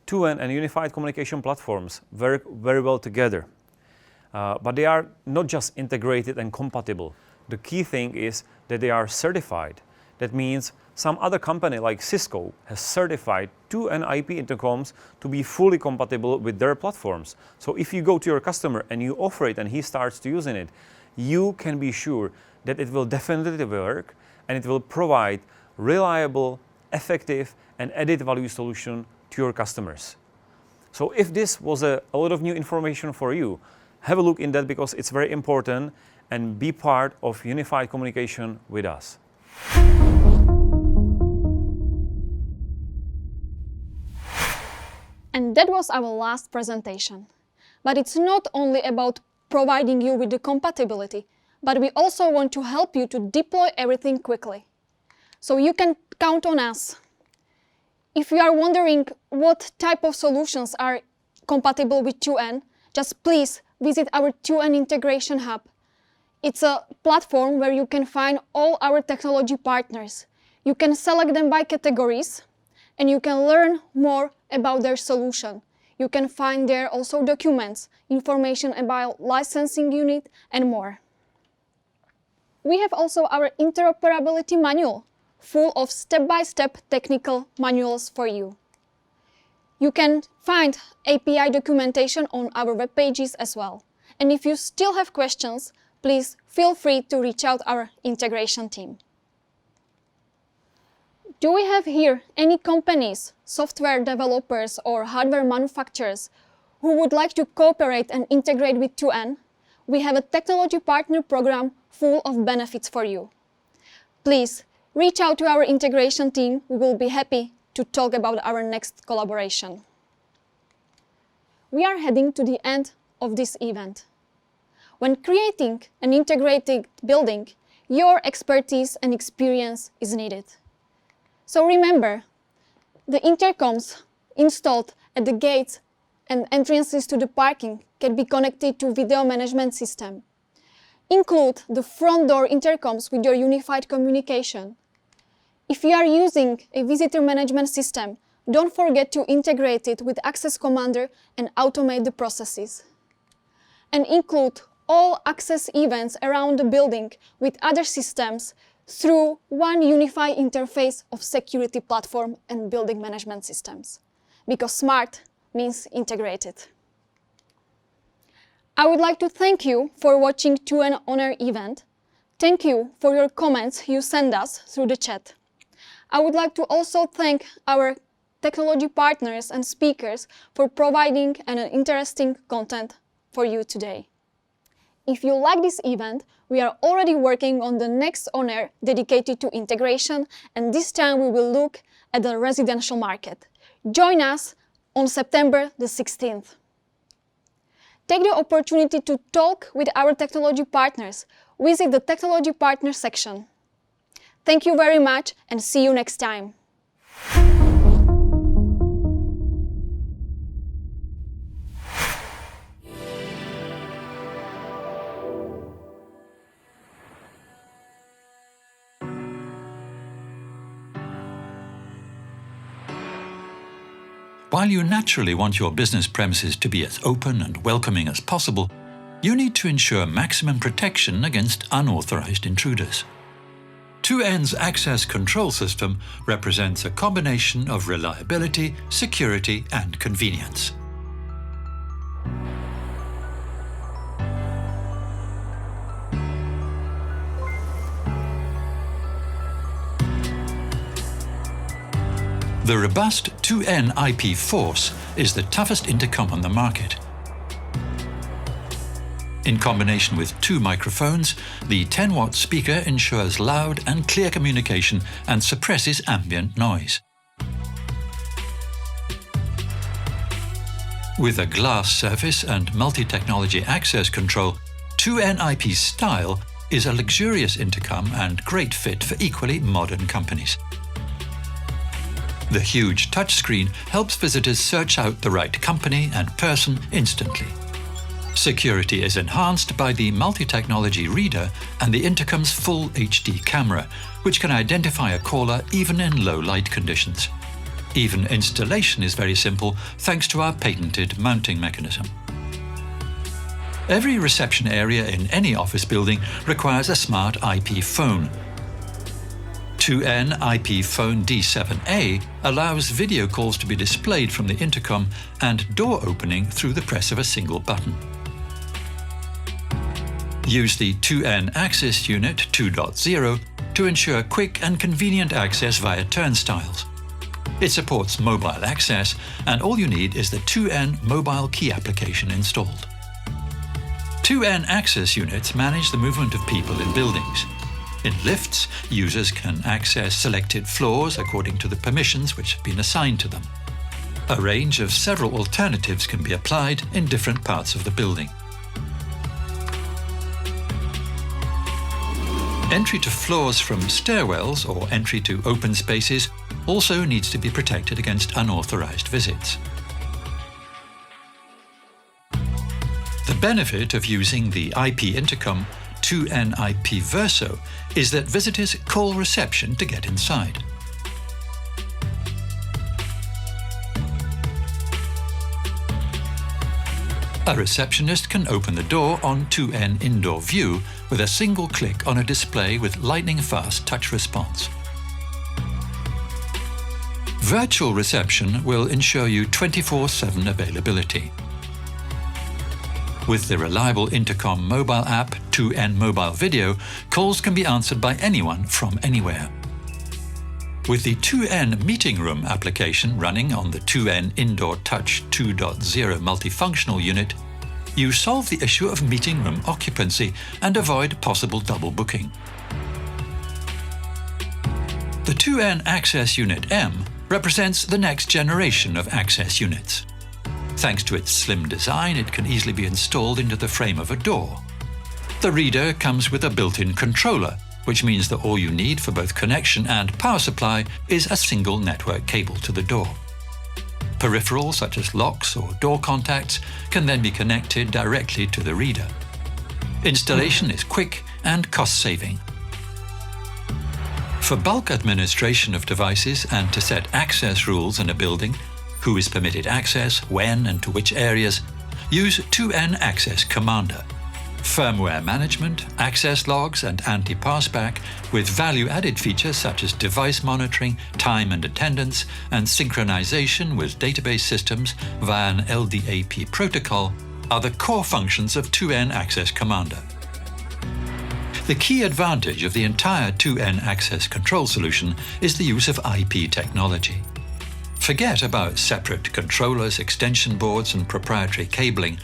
2N and unified communication platforms work very well together, but they are not just integrated and compatible. The key thing is that they are certified. That means some other company like Cisco has certified 2N IP intercoms to be fully compatible with their platforms. So if you go to your customer and you offer it and he starts to using it, you can be sure that it will definitely work and it will provide reliable, effective, and added value solution to your customers. So if this was a lot of new information for you, have a look in that because it's very important, and be part of unified communication with us. And that was our last presentation. But it's not only about providing you with the compatibility, but we also want to help you to deploy everything quickly. So you can count on us. If you are wondering what type of solutions are compatible with 2N, just please visit our 2N Integration Hub. It's a platform where you can find all our technology partners. You can select them by categories, and you can learn more about their solution. You can find there also documents, information about licensing unit, and more. We have also our interoperability manual, full of step-by-step technical manuals for you. You can find API documentation on our web pages as well. And if you still have questions, please feel free to reach out our integration team. Do we have here any companies, software developers or hardware manufacturers who would like to cooperate and integrate with 2N? We have a technology partner program full of benefits for you. Please reach out to our integration team. We will be happy to talk about our next collaboration. We are heading to the end of this event. When creating an integrated building, your expertise and experience is needed. So remember, the intercoms installed at the gates and entrances to the parking can be connected to video management system. Include the front door intercoms with your unified communication. If you are using a visitor management system, don't forget to integrate it with Access Commander and automate the processes. And include all access events around the building with other systems through one unified interface of security platform and building management systems. Because smart means integrated. I would like to thank you for watching 2N On Air event. Thank you for your comments you send us through the chat. I would like to also thank our technology partners and speakers for providing an interesting content for you today. If you like this event, we are already working on the next On Air dedicated to integration, and this time we will look at the residential market. Join us on September the 16th. Take the opportunity to talk with our technology partners. Visit the technology partner section. Thank you very much and see you next time. While you naturally want your business premises to be as open and welcoming as possible, you need to ensure maximum protection against unauthorized intruders. 2N's access control system represents a combination of reliability, security, and convenience. The robust 2N IP Force is the toughest intercom on the market. In combination with 2 microphones, the 10-watt speaker ensures loud and clear communication and suppresses ambient noise. With a glass surface and multi-technology access control, 2N IP Style is a luxurious intercom and great fit for equally modern companies. The huge touchscreen helps visitors search out the right company and person instantly. Security is enhanced by the multi-technology reader and the intercom's full HD camera, which can identify a caller even in low light conditions. Even installation is very simple thanks to our patented mounting mechanism. Every reception area in any office building requires a smart IP phone. 2N IP Phone D7A allows video calls to be displayed from the intercom and door opening through the press of a single button. Use the 2N Access Unit 2.0 to ensure quick and convenient access via turnstiles. It supports mobile access, and all you need is the 2N mobile key application installed. 2N Access Units manage the movement of people in buildings. In lifts, users can access selected floors according to the permissions which have been assigned to them. A range of several alternatives can be applied in different parts of the building. Entry to floors from stairwells or entry to open spaces also needs to be protected against unauthorized visits. The benefit of using the IP intercom 2NIP Verso is that visitors call reception to get inside. A receptionist can open the door on 2N Indoor View with a single click on a display with lightning-fast touch response. Virtual reception will ensure you 24/7 availability. With the reliable Intercom mobile app 2N Mobile Video, calls can be answered by anyone from anywhere. With the 2N Meeting Room application running on the 2N Indoor Touch 2.0 multifunctional unit, you solve the issue of meeting room occupancy and avoid possible double booking. The 2N Access Unit M represents the next generation of access units. Thanks to its slim design, it can easily be installed into the frame of a door. The reader comes with a built-in controller, which means that all you need for both connection and power supply is a single network cable to the door. Peripherals such as locks or door contacts can then be connected directly to the reader. Installation is quick and cost-saving. For bulk administration of devices and to set access rules in a building, who is permitted access, when and to which areas, use 2N Access Commander. Firmware management, access logs and anti-passback with value-added features such as device monitoring, time and attendance, and synchronization with database systems via an LDAP protocol are the core functions of 2N Access Commander. The key advantage of the entire 2N Access Control solution is the use of IP technology. Forget about separate controllers, extension boards, and proprietary cabling.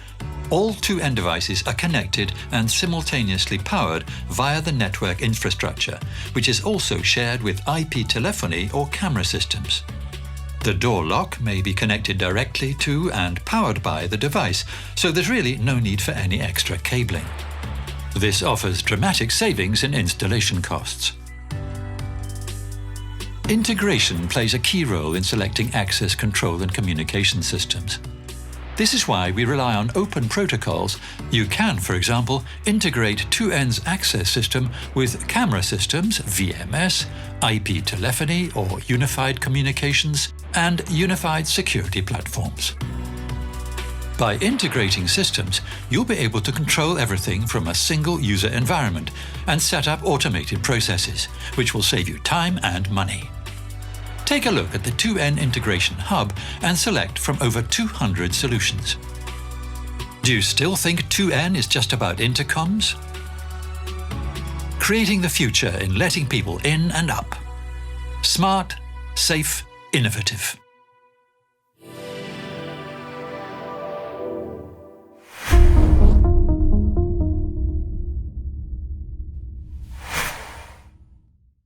All 2N devices are connected and simultaneously powered via the network infrastructure, which is also shared with IP telephony or camera systems. The door lock may be connected directly to and powered by the device, so there's really no need for any extra cabling. This offers dramatic savings in installation costs. Integration plays a key role in selecting access control and communication systems. This is why we rely on open protocols. You can, for example, integrate 2N's access system with camera systems, VMS, IP telephony or unified communications, and unified security platforms. By integrating systems, you'll be able to control everything from a single user environment and set up automated processes, which will save you time and money. Take a look at the 2N Integration Hub and select from over 200 solutions. Do you still think 2N is just about intercoms? Creating the future in letting people in and up. Smart, safe, innovative.